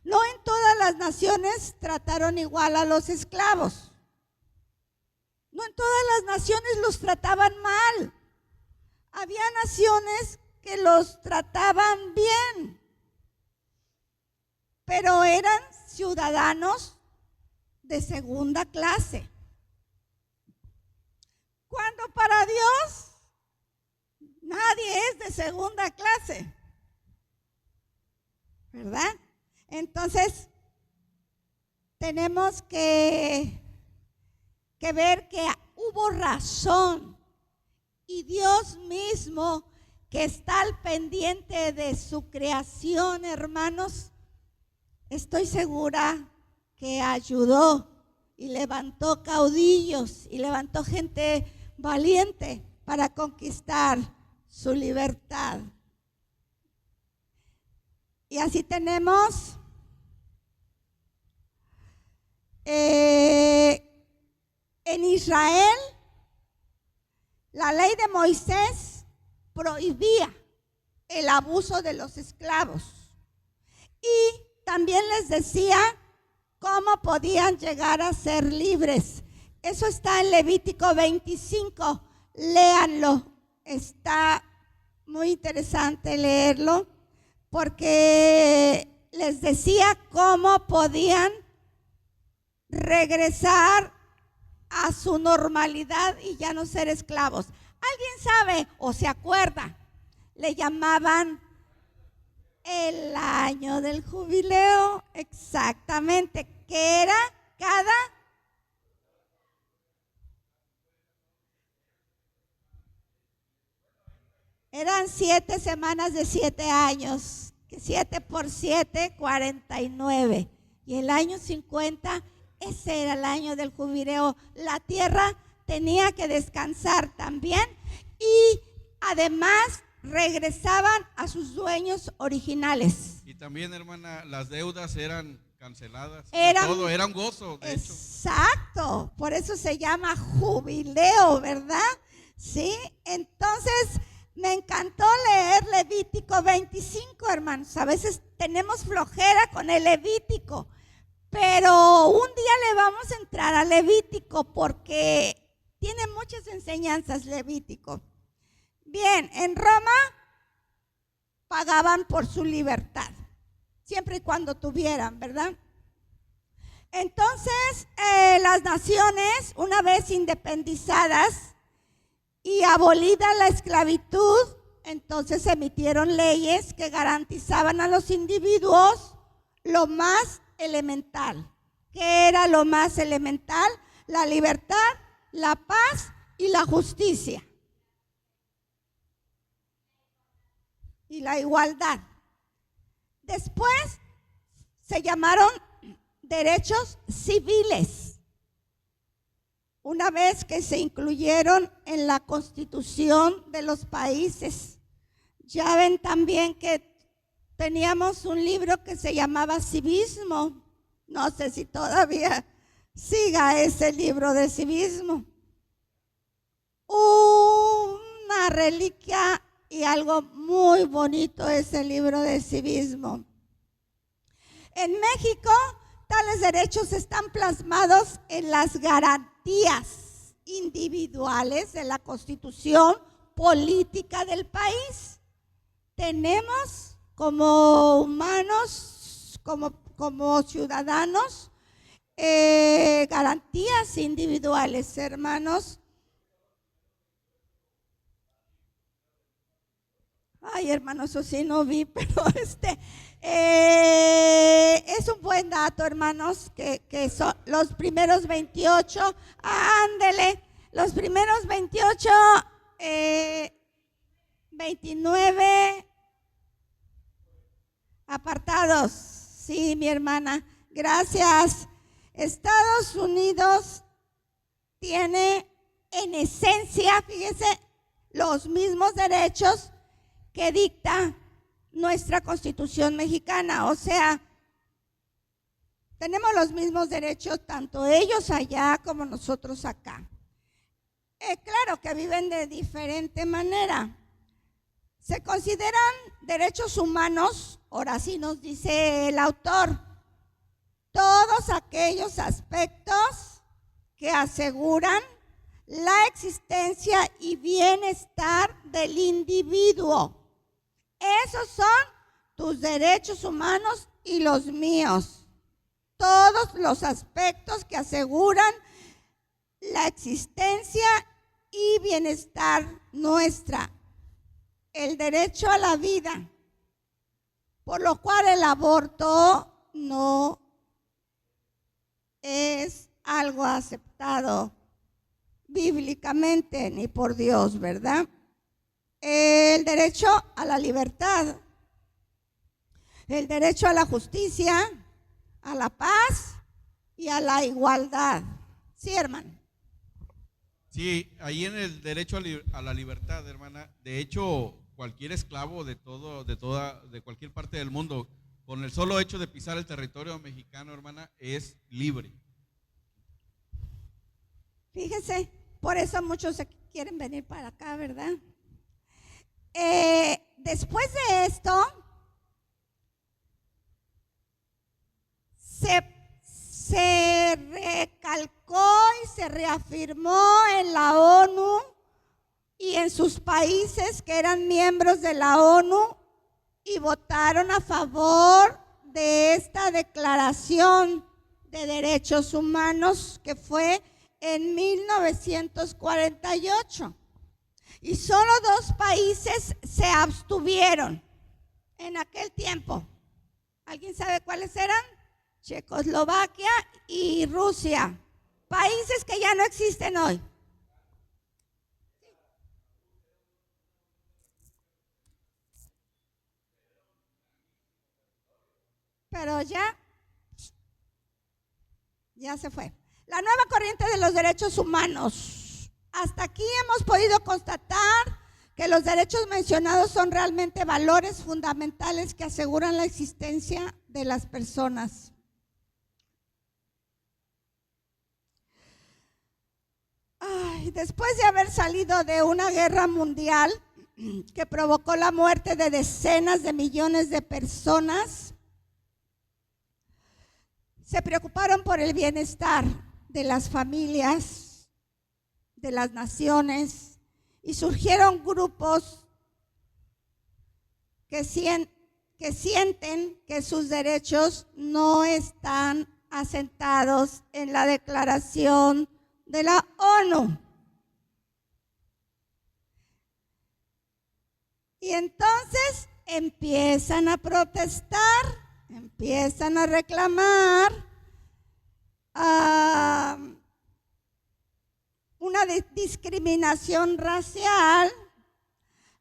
No en todas las naciones trataron igual a los esclavos. No en todas las naciones los trataban mal. Había naciones que los trataban bien, pero eran ciudadanos de segunda clase. Cuando para Dios nadie es de segunda clase, ¿verdad? Entonces tenemos que ver que hubo razón y Dios mismo, que está al pendiente de su creación, hermanos, estoy segura que ayudó y levantó caudillos y levantó gente valiente para conquistar su libertad. Y así tenemos en Israel, la ley de Moisés prohibía el abuso de los esclavos y también les decía cómo podían llegar a ser libres. Eso está en Levítico 25, léanlo, está muy interesante leerlo porque les decía cómo podían regresar a su normalidad y ya no ser esclavos. ¿Alguien sabe o se acuerda? Le llamaban el año del jubileo, exactamente, que era cada Eran 7 semanas de 7 años, que 7 por 7, 49. Y el año 50, ese era el año del jubileo. La tierra tenía que descansar también y además regresaban a sus dueños originales. Y también, hermana, las deudas eran canceladas. Todo era un gozo, de hecho. Exacto, por eso se llama jubileo, ¿verdad? Sí, entonces me encantó leer Levítico 25, hermanos. A veces tenemos flojera con el Levítico, pero un día le vamos a entrar a Levítico porque tiene muchas enseñanzas Levítico. Bien, en Roma pagaban por su libertad, siempre y cuando tuvieran, ¿verdad? Entonces, las naciones, una vez independizadas y abolida la esclavitud, entonces emitieron leyes que garantizaban a los individuos lo más elemental. ¿Qué era lo más elemental? La libertad, la paz y la justicia. Y la igualdad. Después se llamaron derechos civiles, una vez que se incluyeron en la constitución de los países. Ya ven también que teníamos un libro que se llamaba Civismo. No sé si todavía siga ese libro de civismo. Una reliquia y algo muy bonito es el libro de civismo. En México, tales derechos están plasmados en las garantías individuales de la Constitución política del país. Tenemos como humanos, como ciudadanos, garantías individuales, hermanos. Ay, hermanos, eso sí no vi, pero es un buen dato, hermanos, que son los primeros 28, ándele, los primeros 28, 29 apartados. Sí, mi hermana, gracias. Estados Unidos tiene en esencia, fíjese, los mismos derechos que dicta nuestra Constitución mexicana. O sea, tenemos los mismos derechos, tanto ellos allá como nosotros acá. Claro que viven de diferente manera. Se consideran derechos humanos, ahora sí nos dice el autor, todos aquellos aspectos que aseguran la existencia y bienestar del individuo. Esos son tus derechos humanos y los míos. Todos los aspectos que aseguran la existencia y bienestar nuestra. El derecho a la vida, por lo cual el aborto no es algo aceptado bíblicamente ni por Dios, ¿verdad? El derecho a la libertad, el derecho a la justicia, a la paz y a la igualdad. Sí, hermano. Sí, ahí en el derecho a la libertad, hermana, de hecho, cualquier esclavo de cualquier parte del mundo, con el solo hecho de pisar el territorio mexicano, hermana, es libre. Fíjese, por eso muchos quieren venir para acá, ¿verdad? Después de esto, se recalcó y se reafirmó en la ONU y en sus países que eran miembros de la ONU y votaron a favor de esta declaración de derechos humanos que fue en 1948. Y solo 2 países se abstuvieron en aquel tiempo. ¿Alguien sabe cuáles eran? Checoslovaquia y Rusia. Países que ya no existen hoy. pero ya se fue. La nueva corriente de los derechos humanos. Hasta aquí hemos podido constatar que los derechos mencionados son realmente valores fundamentales que aseguran la existencia de las personas. Después de haber salido de una guerra mundial que provocó la muerte de decenas de millones de personas, se preocuparon por el bienestar de las familias, de las naciones, y surgieron grupos que sienten que sus derechos no están asentados en la Declaración de la ONU. Y entonces empiezan a protestar, empiezan a reclamar una discriminación racial.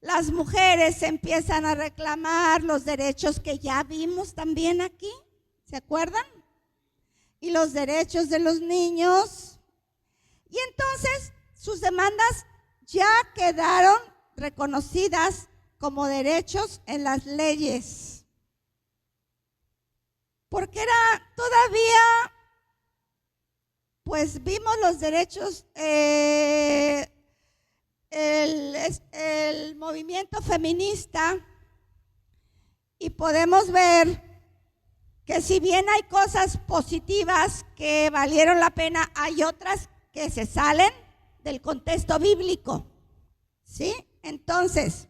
Las mujeres empiezan a reclamar los derechos que ya vimos también aquí, ¿se acuerdan? Y los derechos de los niños. Y entonces sus demandas ya quedaron reconocidas como derechos en las leyes. Porque era todavía, pues vimos los derechos, el movimiento feminista, y podemos ver que si bien hay cosas positivas que valieron la pena, hay otras que se salen del contexto bíblico, ¿sí? Entonces,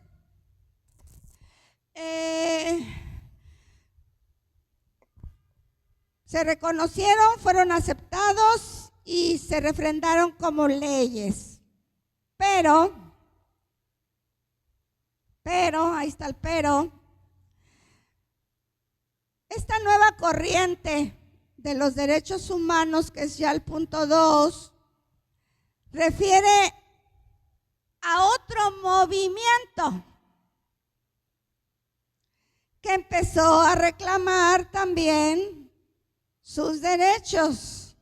se reconocieron, fueron aceptados y se refrendaron como leyes. Pero, ahí está el pero, esta nueva corriente de los derechos humanos, que es ya el punto 2, refiere a otro movimiento que empezó a reclamar también sus derechos.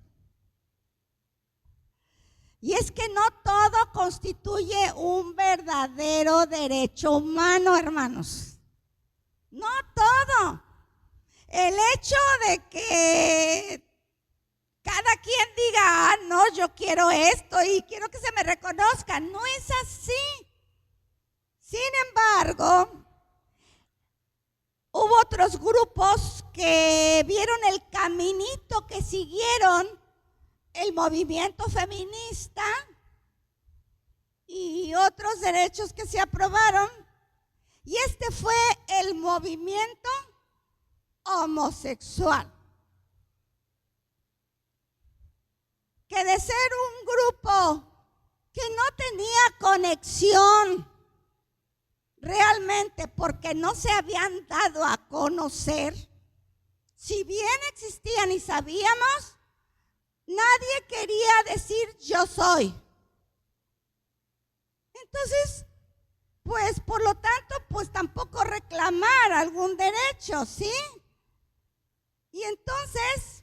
Y es que no todo constituye un verdadero derecho humano, hermanos. No todo. El hecho de que cada quien diga, no, yo quiero esto y quiero que se me reconozca, no es así. Sin embargo, hubo otros grupos que vieron el caminito que siguieron el movimiento feminista y otros derechos que se aprobaron, y este fue el movimiento homosexual, que de ser un grupo que no tenía conexión realmente porque no se habían dado a conocer, si bien existían y sabíamos, nadie quería decir yo soy. Entonces, pues por lo tanto, pues tampoco reclamar algún derecho, ¿sí? Y entonces,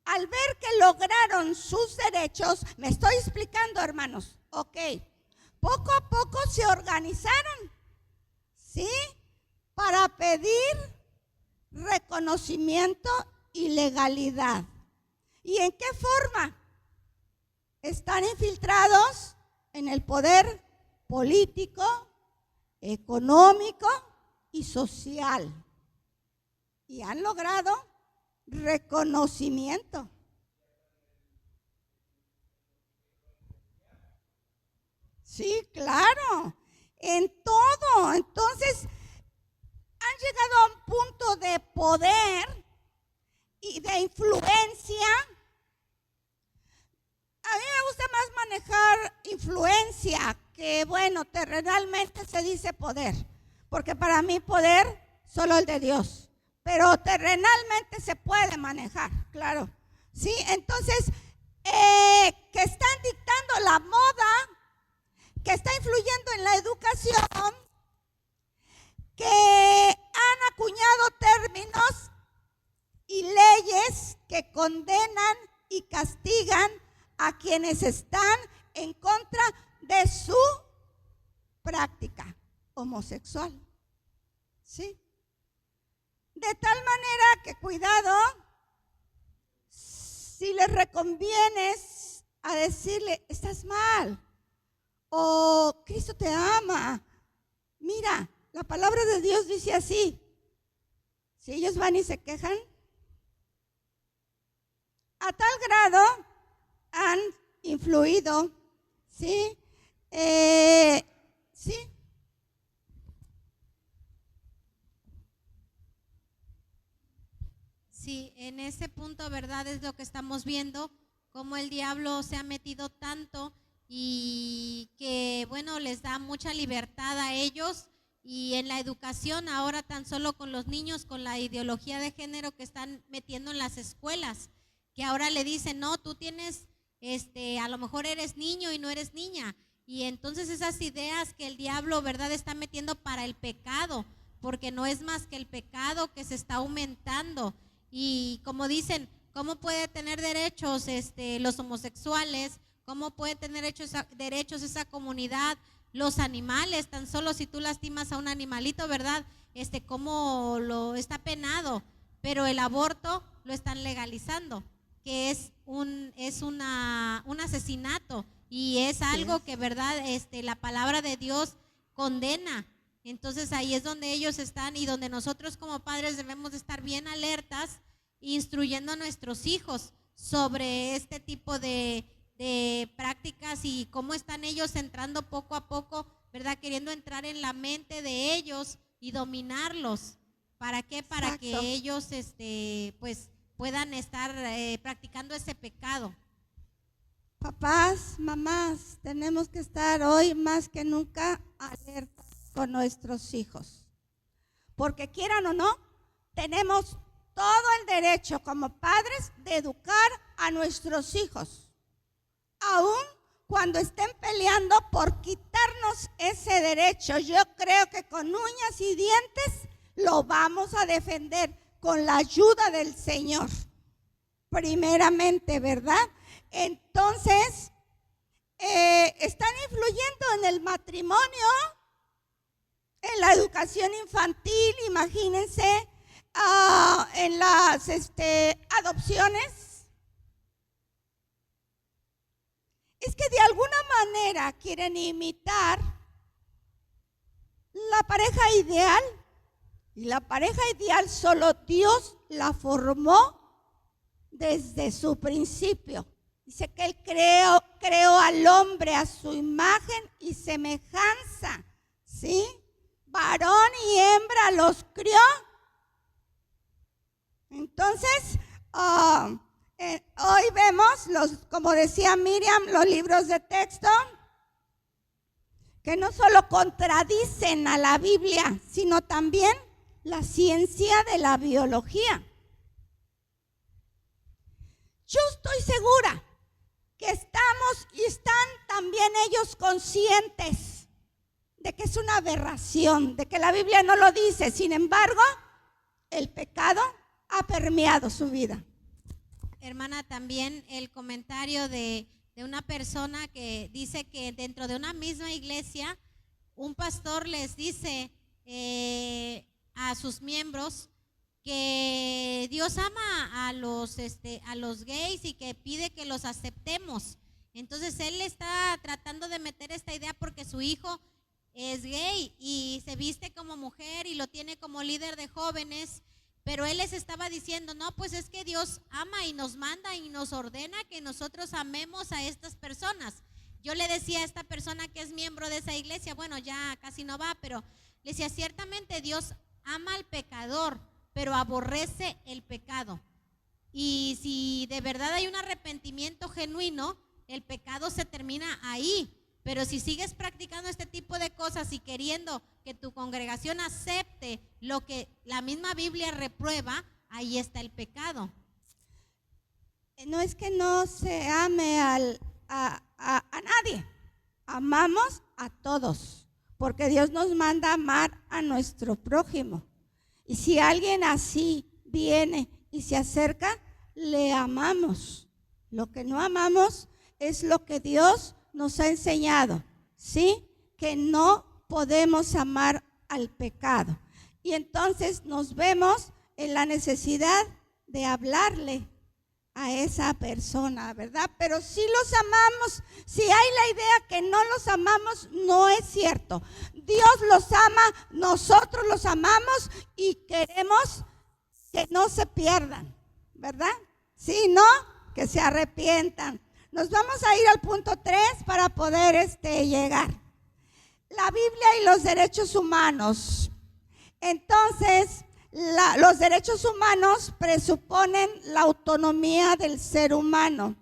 al ver que lograron sus derechos, me estoy explicando, hermanos, ok, poco a poco se organizaron, ¿sí? Para pedir reconocimiento y legalidad. ¿Y en qué forma? Están infiltrados en el poder político, económico y social. Y han logrado reconocimiento. Sí, claro, en todo. Entonces, han llegado a un punto de poder y de influencia. A mí me gusta más manejar influencia, que bueno, terrenalmente se dice poder, porque para mí poder solo el de Dios, pero terrenalmente se puede manejar, claro, ¿sí? Entonces, que están dictando la moda, que está influyendo en la educación, que han acuñado términos condenan y castigan a quienes están en contra de su práctica homosexual. ¿Sí? De tal manera que cuidado, si les reconvienes a decirle, estás mal, o Cristo te ama. Mira, la palabra de Dios dice así. Si ellos van y se quejan, a tal grado han influido, ¿sí? ¿Sí? Sí, en ese punto, ¿verdad? Es lo que estamos viendo, cómo el diablo se ha metido tanto y que, bueno, les da mucha libertad a ellos. Y en la educación, ahora tan solo con los niños, con la ideología de género que están metiendo en las escuelas, que ahora le dicen, no, tú tienes, a lo mejor eres niño y no eres niña. Y entonces esas ideas que el diablo, ¿verdad?, está metiendo para el pecado, porque no es más que el pecado que se está aumentando. Y como dicen, ¿cómo puede tener derechos los homosexuales? ¿Cómo puede tener derechos esa comunidad? Los animales, tan solo si tú lastimas a un animalito, ¿verdad? Cómo lo está penado, pero el aborto lo están legalizando, que es un asesinato y es algo que, ¿verdad? La palabra de Dios condena. Entonces ahí es donde ellos están y donde nosotros como padres debemos de estar bien alertas, instruyendo a nuestros hijos sobre este tipo de prácticas y cómo están ellos entrando poco a poco, ¿verdad? Queriendo entrar en la mente de ellos y dominarlos. ¿Para qué? Para Exacto. que ellos pues puedan estar practicando ese pecado. Papás, mamás, tenemos que estar hoy más que nunca alertas con nuestros hijos. Porque quieran o no, tenemos todo el derecho como padres de educar a nuestros hijos. Aún cuando estén peleando por quitarnos ese derecho, yo creo que con uñas y dientes lo vamos a defender con la ayuda del Señor. Primeramente, ¿verdad? Entonces, están influyendo en el matrimonio, en la educación infantil, imagínense, en las adopciones. Es que de alguna manera quieren imitar la pareja ideal, y la pareja ideal solo Dios la formó desde su principio. Dice que Él creó al hombre a su imagen y semejanza, ¿sí? Varón y hembra los crió. Entonces, hoy vemos, como decía Miriam, los libros de texto que no solo contradicen a la Biblia, sino también la ciencia de la biología. Yo estoy segura que estamos y están también ellos conscientes de que es una aberración, de que la Biblia no lo dice. Sin embargo, el pecado ha permeado su vida. Hermana, también el comentario de una persona que dice que dentro de una misma iglesia, un pastor les dice a sus miembros que Dios ama a los gays y que pide que los aceptemos. Entonces él está tratando de meter esta idea porque su hijo es gay y se viste como mujer y lo tiene como líder de jóvenes, pero él les estaba diciendo, no, pues es que Dios ama y nos manda y nos ordena que nosotros amemos a estas personas. Yo le decía a esta persona que es miembro de esa iglesia, bueno, ya casi no va, pero le decía, ciertamente Dios ama al pecador, pero aborrece el pecado. Y si de verdad hay un arrepentimiento genuino, el pecado se termina ahí. Pero si sigues practicando este tipo de cosas y queriendo que tu congregación acepte lo que la misma Biblia reprueba, ahí está el pecado. No es que no se ame a nadie, amamos a todos, porque Dios nos manda amar a nuestro prójimo. Y si alguien así viene y se acerca, le amamos. Lo que no amamos es lo que Dios nos ha enseñado, ¿sí? Que no podemos amar al pecado. Y entonces nos vemos en la necesidad de hablarle a esa persona, ¿verdad? Pero si los amamos, si hay la idea que no los amamos, no es cierto. Dios los ama, nosotros los amamos y queremos que no se pierdan, ¿verdad? Si no, que se arrepientan. Nos vamos a ir al punto 3 para poder llegar. La Biblia y los derechos humanos. Entonces, los derechos humanos presuponen la autonomía del ser humano.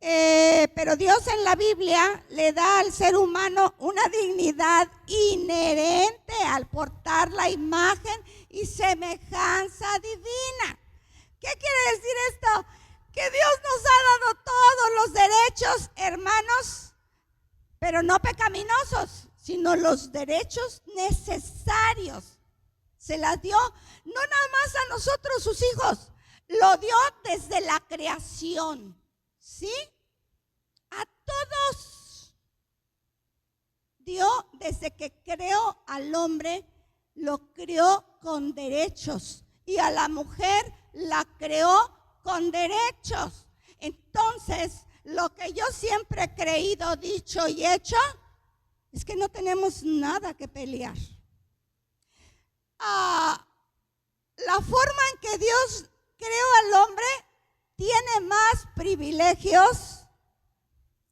Pero Dios en la Biblia le da al ser humano una dignidad inherente al portar la imagen y semejanza divina. ¿Qué quiere decir esto? Que Dios nos ha dado todos los derechos, hermanos, pero no pecaminosos, sino los derechos necesarios. Se las dio no nada más a nosotros, sus hijos, lo dio desde la creación, ¿sí? A todos. Dio desde que creó al hombre, lo creó con derechos, y a la mujer la creó con derechos. Entonces, lo que yo siempre he creído, dicho y hecho, es que no tenemos nada que pelear. La forma en que Dios creó al hombre tiene más privilegios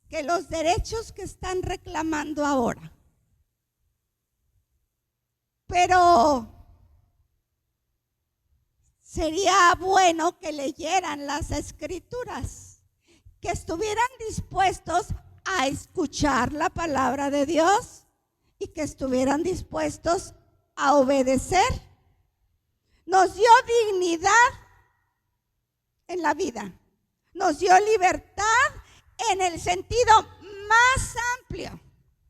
que los derechos que están reclamando ahora. Pero sería bueno que leyeran las Escrituras, que estuvieran dispuestos a escuchar la palabra de Dios y que estuvieran dispuestos a obedecer. Nos dio dignidad en la vida, nos dio libertad en el sentido más amplio,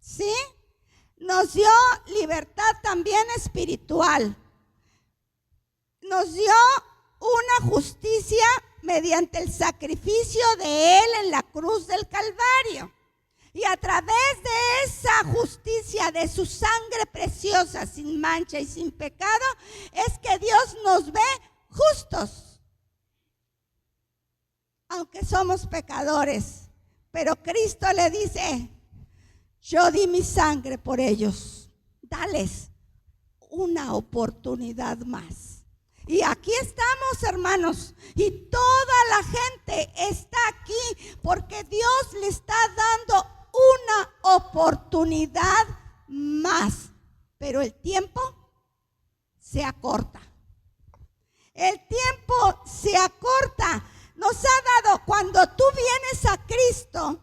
¿sí? Nos dio libertad también espiritual. Nos dio una justicia mediante el sacrificio de Él en la cruz del Calvario. Y a través de esa justicia, de su sangre preciosa, sin mancha y sin pecado, es que Dios nos ve justos. Aunque somos pecadores, pero Cristo le dice: yo di mi sangre por ellos, dales una oportunidad más. Y aquí estamos, hermanos, y toda la gente está aquí porque Dios le está dando una oportunidad más. Pero el tiempo se acorta. El tiempo se acorta. Nos ha dado, cuando tú vienes a Cristo,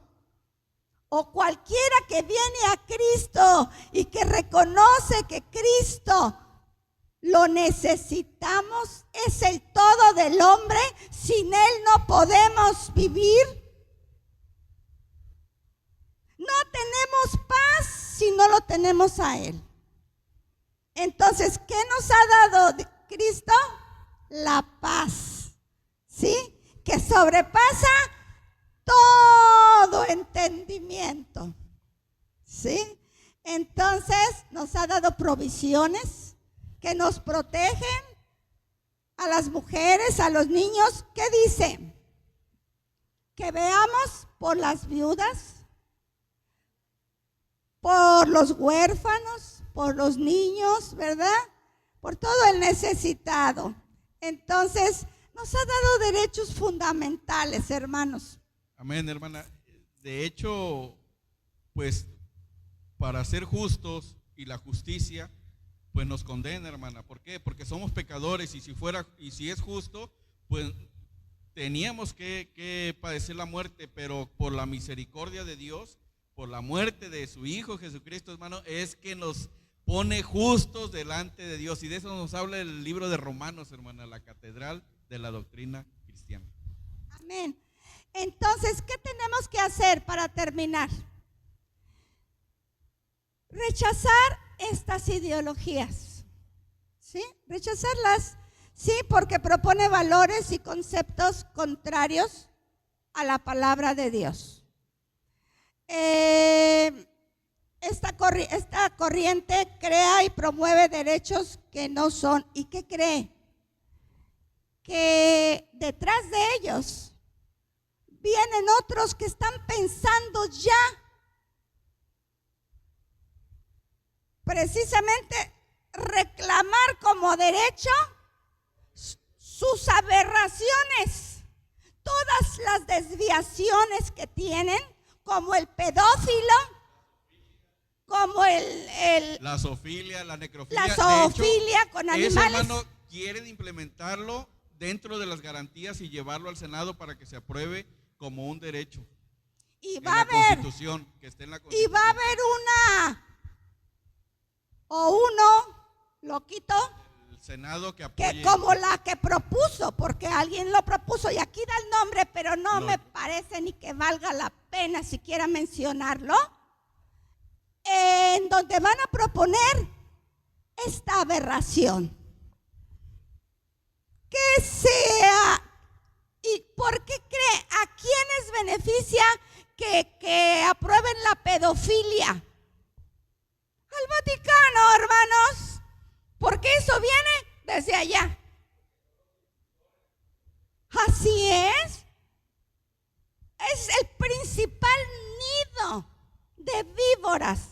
o cualquiera que viene a Cristo y que reconoce que Cristo lo necesitamos, es el todo del hombre, sin Él no podemos vivir. No tenemos paz si no lo tenemos a Él. Entonces, ¿qué nos ha dado Cristo? La paz, ¿sí? Que sobrepasa todo entendimiento, ¿sí? Entonces, nos ha dado provisiones que nos protegen a las mujeres, a los niños. ¿Qué dice? Que veamos por las viudas, por los huérfanos, por los niños, ¿verdad? Por todo el necesitado. Entonces, nos ha dado derechos fundamentales, hermanos. Amén, hermana. De hecho, pues, para ser justos y la justicia, pues nos condena, hermana. ¿Por qué? Porque somos pecadores, y si es justo, pues teníamos que padecer la muerte, pero por la misericordia de Dios, por la muerte de su Hijo Jesucristo, hermano, es que nos pone justos delante de Dios. Y de eso nos habla el libro de Romanos, hermana, la catedral de la doctrina cristiana. Amén. Entonces, ¿qué tenemos que hacer para terminar? Rechazar estas ideologías, ¿sí? Rechazarlas. Sí, porque propone valores y conceptos contrarios a la palabra de Dios. Esta corriente crea y promueve derechos que no son. ¿Y qué cree? Que detrás de ellos vienen otros que están pensando ya precisamente reclamar como derecho sus aberraciones, todas las desviaciones que tienen, como el pedófilo, como la zoofilia, la necrofilia. la zoofilia de hecho, con eso, animales. hermano, quieren implementarlo dentro de las garantías y llevarlo al Senado para que se apruebe como un derecho. Y en va a la haber, Constitución, que esté en la y Constitución. va a haber uno loquito El Senado que que apoye. como la que propuso, porque alguien lo propuso y aquí da el nombre, pero no me parece ni que valga la pena siquiera mencionarlo, en donde van a proponer esta aberración. Que sea, ¿y por qué cree? ¿A quiénes beneficia que aprueben la pedofilia? Al Vaticano, hermanos, porque eso viene desde allá. Así es el principal nido de víboras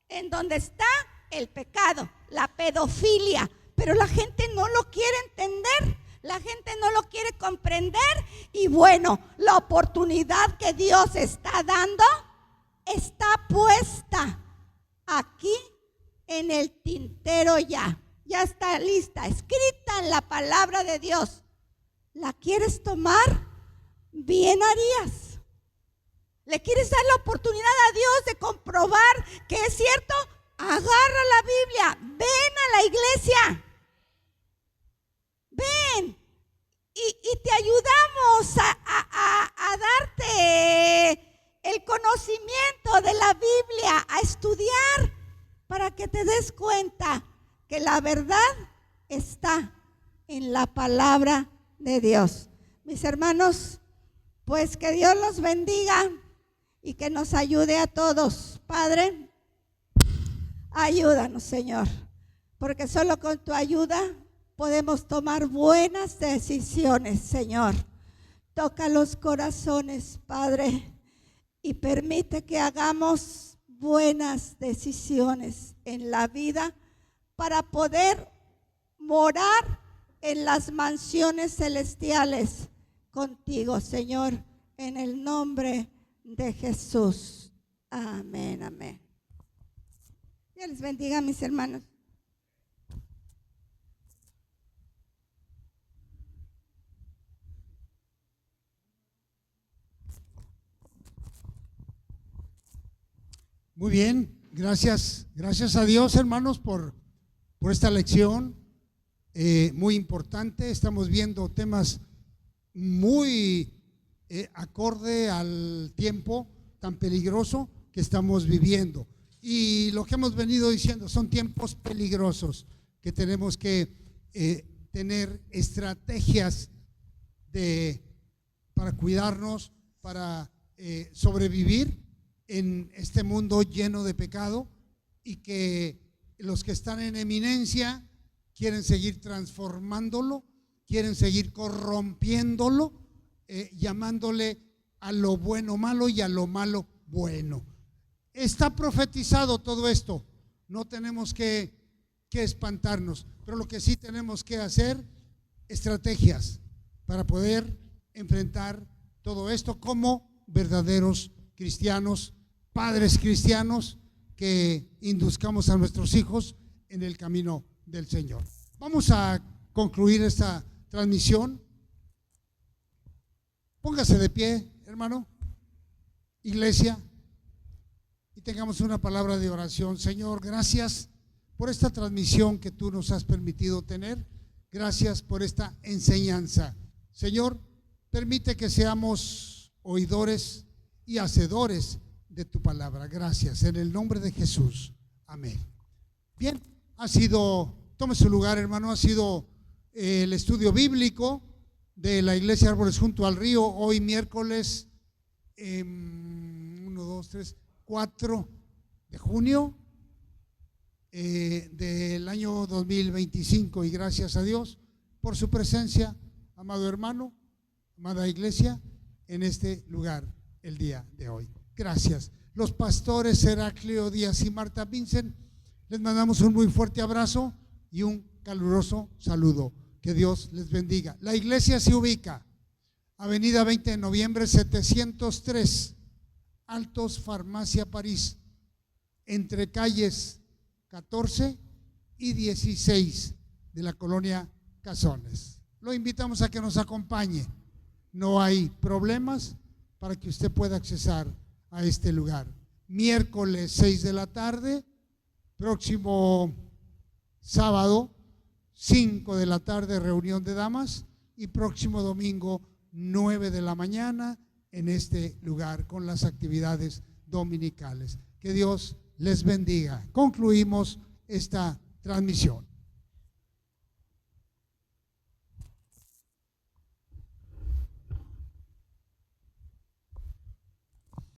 en donde está el pecado, la pedofilia, pero la gente no lo quiere entender, la gente no lo quiere comprender. Y bueno, la oportunidad que Dios está dando está puesta aquí en el tintero ya está lista, escrita en la palabra de Dios. ¿La quieres tomar? Bien harías. ¿Le quieres dar la oportunidad a Dios de comprobar que es cierto? Agarra la Biblia, ven a la iglesia, ven y te ayudamos a darte el conocimiento de la Biblia, a estudiar para que te des cuenta que la verdad está en la palabra de Dios. Mis hermanos, pues que Dios los bendiga y que nos ayude a todos. Padre, ayúdanos, Señor, porque solo con tu ayuda podemos tomar buenas decisiones, Señor. Toca los corazones, Padre, y permite que hagamos buenas decisiones en la vida para poder morar en las mansiones celestiales contigo, Señor, en el nombre de Jesús. Amén, amén. Dios les bendiga, mis hermanos. Muy bien, gracias a Dios, hermanos, por esta lección muy importante. Estamos viendo temas muy acorde al tiempo tan peligroso que estamos viviendo. Y lo que hemos venido diciendo, son tiempos peligrosos que tenemos que tener estrategias para cuidarnos, para sobrevivir en este mundo lleno de pecado, y que los que están en eminencia quieren seguir transformándolo, quieren seguir corrompiéndolo, llamándole a lo bueno malo y a lo malo bueno. Está profetizado todo esto, no tenemos que espantarnos, pero lo que sí tenemos que hacer, estrategias para poder enfrentar todo esto como verdaderos cristianos, padres cristianos, que induzcamos a nuestros hijos en el camino del Señor. Vamos a concluir esta transmisión. Póngase de pie, hermano, iglesia, y tengamos una palabra de oración. Señor, gracias por esta transmisión que tú nos has permitido tener. Gracias por esta enseñanza. Señor, permite que seamos oidores y hacedores de tu palabra. Gracias, en el nombre de Jesús. Amén. Bien, tome su lugar, hermano. Ha sido el estudio bíblico de la iglesia Árboles junto al río, hoy miércoles 4 de junio del año 2025, y gracias a Dios por su presencia, amado hermano, amada iglesia, en este lugar el día de hoy. Gracias. Los pastores Heraclio Díaz y Marta Vincent, les mandamos un muy fuerte abrazo y un caluroso saludo. Que Dios les bendiga. La iglesia se ubica Avenida 20 de Noviembre 703, Altos, Farmacia París, entre calles 14 y 16 de la colonia Cazones. Lo invitamos a que nos acompañe. No hay problemas para que usted pueda accesar a este lugar. Miércoles 6 de la tarde, próximo sábado 5 de la tarde reunión de damas, y próximo domingo 9 de la mañana en este lugar con las actividades dominicales. Que Dios les bendiga. Concluimos esta transmisión.